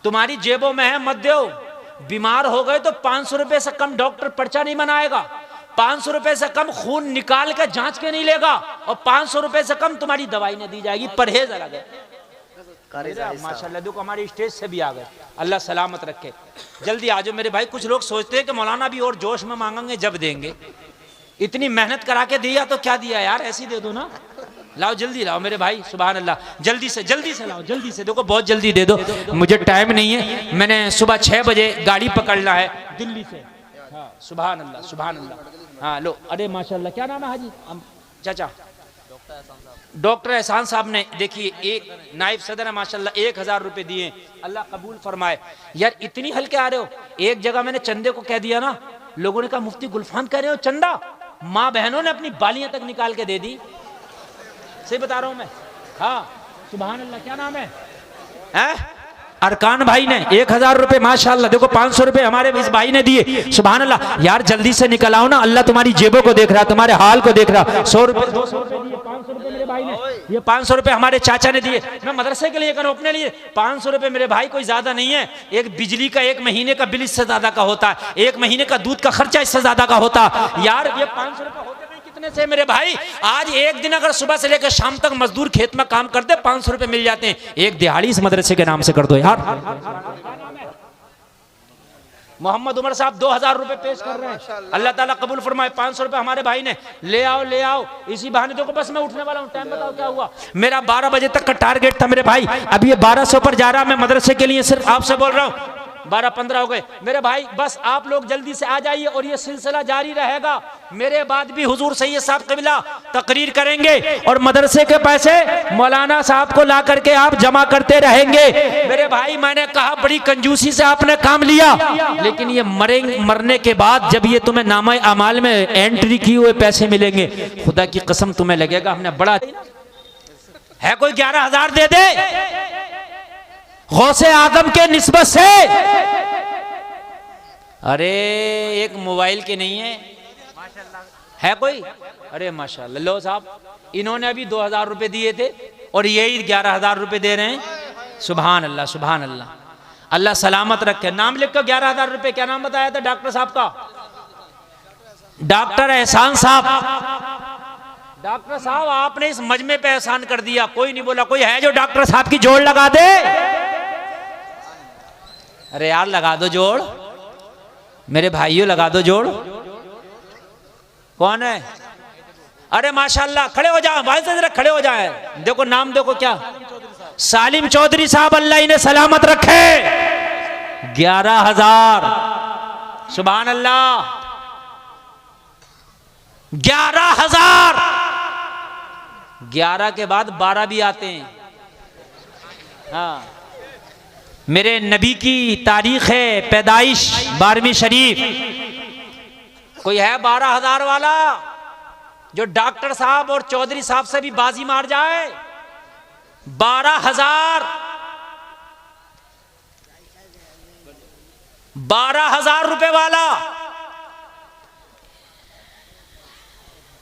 तुम्हारी जेबों में है, मत दो। बीमार हो गए तो 500 रुपए से कम डॉक्टर पर्चा नहीं बनाएगा, 500 रुपए से कम खून निकाल के जांच के नहीं लेगा, और 500 रुपए से कम तुम्हारी दवाई नहीं दी जाएगी। परहेज अलग है। माशाल्लाह देखो हमारे स्टेज से भी आ गए, अल्लाह सलामत रखे। जल्दी आ जाओ मेरे भाई। कुछ लोग सोचते हैं कि मौलाना भी और जोश में मांगेंगे जब देंगे। इतनी मेहनत करा के दिया तो क्या दिया यार, ऐसी दे दो ना। लाओ जल्दी लाओ मेरे भाई, सुभान अल्लाह, जल्दी से लाओ, जल्दी से, देखो बहुत जल्दी दे दो, मुझे टाइम नहीं है, मैंने सुबह 6 बजे गाड़ी पकड़ना है दिल्ली से। हाँ सुभान अल्लाह, सुभान अल्लाह। हाँ लो, अरे माशाल्लाह, क्या नाम है हाजी चाचा? डॉक्टर एहसान साहब ने, देखिए एक नायब सदर है माशाल्लाह, 1000 रुपए दिए, अल्लाह कबूल फरमाए। यार इतनी हल्के आ रहे हो, एक जगह मैंने चंदे को कह दिया ना, लोगों ने कहा मुफ्ती गुलफान कह रहे हो चंदा, माँ बहनों ने अपनी बालियां तक निकाल के दे दी, सही बता रहा हूं मैं। हाँ सुभान अल्लाह, क्या नाम है? अरकान भाई ने 1000 रुपए माशाल्लाह, देखो 500 रुपए हमारे इस भाई ने दिए, सुभान अल्लाह। यार जल्दी से निकल आओ ना, अल्लाह तुम्हारी जेबों को देख रहा, तुम्हारे हाल को देख रहा। 100 रुपए 200 रुपए दिए, 500 रुपए मेरे भाई ने, ये 500 रुपए हमारे चाचा ने दिए, मैं मदरसे के लिए करूं अपने लिए। 500 रुपए मेरे भाई कोई ज्यादा नहीं है, एक बिजली का 1 महीने का बिल इससे ज्यादा का होता है, 1 महीने का दूध का खर्चा इससे ज्यादा का होता। यार ये 500 रुपए होते कितने से मेरे भाई? आज एक दिन अगर सुबह से लेकर शाम तक मजदूर खेत में काम करते 500 रुपए मिल जाते हैं, एक दिहाड़ी इस मदरसे के नाम से कर दो यार। मोहम्मद उमर साहब 2000 रुपए पेश कर रहे हैं, अल्लाह ताला कबूल फरमाए। 500 रुपए हमारे भाई ने, ले आओ ले आओ, इसी बहाने। देखो बस मैं उठने वाला हूँ, टाइम बताओ क्या हुआ? मेरा 12 बजे तक का टारगेट था मेरे भाई, अब ये 1200 पर जा रहा। मैं मदरसे के लिए सिर्फ आपसे बोल रहा हूँ, 12-15 हो गए मेरे भाई, बस आप लोग जल्दी से आ जाइए और ये सिलसिला जारी रहेगा। मेरे बाद भी हुजूर सैयद साहब क़िबला तकरीर करेंगे और मदरसे के पैसे मौलाना साहब को ला करके आप जमा करते रहेंगे। मेरे भाई मैंने कहा बड़ी कंजूसी से आपने काम लिया, लेकिन ये मरने के बाद जब ये तुम्हें नामा अमाल में एंट्री किए हुए पैसे मिलेंगे, खुदा की कसम तुम्हें लगेगा हमने बड़ा है। कोई 11,000 दे दे गौसे आदम के निस्बत से। अरे एक मोबाइल के नहीं है कोई? अरे माशाल्लाह, लो साहब, इन्होंने अभी 2000 रुपए दिए थे और यही 11,000 रुपए दे रहे हैं। सुभान अल्लाह, सुभान अल्लाह, अल्लाह सलामत रखे। नाम लिख कर 11,000 रुपए, क्या नाम बताया था डॉक्टर साहब का? डॉक्टर एहसान साहब। डॉक्टर साहब आपने इस मजमे पे एहसान कर दिया, कोई नहीं बोला। कोई है जो डॉक्टर साहब की जोड़ लगा दे? अरे यार लगा दो जोड़, मेरे भाइयों लगा दो जोड़। कौन है? अरे माशाल्लाह, खड़े हो जाओ भाई से, जरा खड़े हो जाए। देखो नाम देखो क्या, सालिम चौधरी साहब, अल्लाह इन्हें सलामत रखे। 11,000, सुभान अल्लाह, 11,000। 11 के बाद 12 भी आते हैं। हाँ, मेरे नबी की तारीख है पैदाइश 12वीं शरीफ। कोई है 12,000 वाला जो डॉक्टर साहब और चौधरी साहब से भी बाजी मार जाए? 12,000, 12,000 रुपए वाला।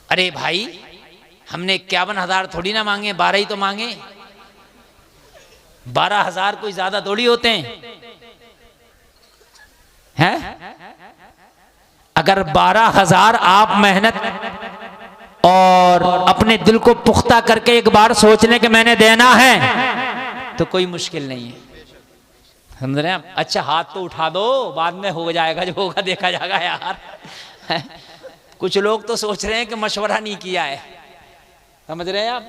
अरे भाई हमने 51,000 थोड़ी ना मांगे, 12 ही तो मांगे। 12,000 कोई ज्यादा थोड़ी होते हैं? अगर 12,000 आप मेहनत और अपने दिल को पुख्ता करके एक बार सोच लें कि मैंने देना है, तो कोई मुश्किल नहीं है। समझ रहे हैं आप? अच्छा हाथ तो उठा दो, बाद में हो जाएगा, जो होगा देखा जाएगा यार। कुछ लोग तो सोच रहे हैं कि मशवरा नहीं किया है। समझ रहे हैं आप?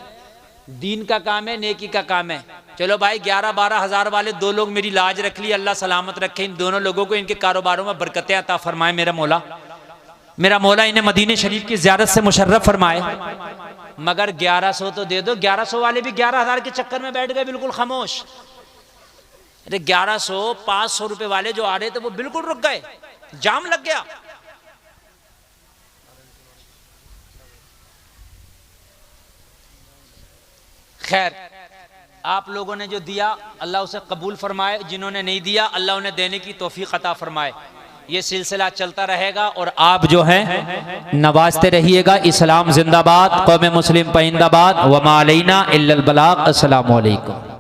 दीन का काम है, नेकी का काम है। चलो भाई 11-12,000 वाले 2 लोग मेरी लाज रख ली, अल्लाह सलामत रखे इन दोनों लोगों को, इनके कारोबारों में बरकतें अता फरमाए मेरा मौला इन्हें मदीने शरीफ की ज़ियारत से मुशर्रफ फरमाए। मगर 1100 तो दे दो। 1100 वाले भी 11,000 के चक्कर में बैठ गए बिल्कुल खामोश। अरे 1100 500 रुपए वाले जो आ रहे थे वो बिल्कुल रुक गए, जाम लग गया। खैर, आप लोगों ने जो दिया अल्लाह उसे कबूल फरमाए, जिन्होंने नहीं दिया अल्लाह उन्हें देने की तौफीक अता फरमाए। ये सिलसिला चलता रहेगा और आप जो हैं नवाजते रहिएगा। इस्लाम जिंदाबाद, कौम मुस्लिम पाइंदाबाद, वमा अलैना इल्लल बलाग। अस्सलामु अलैकुम।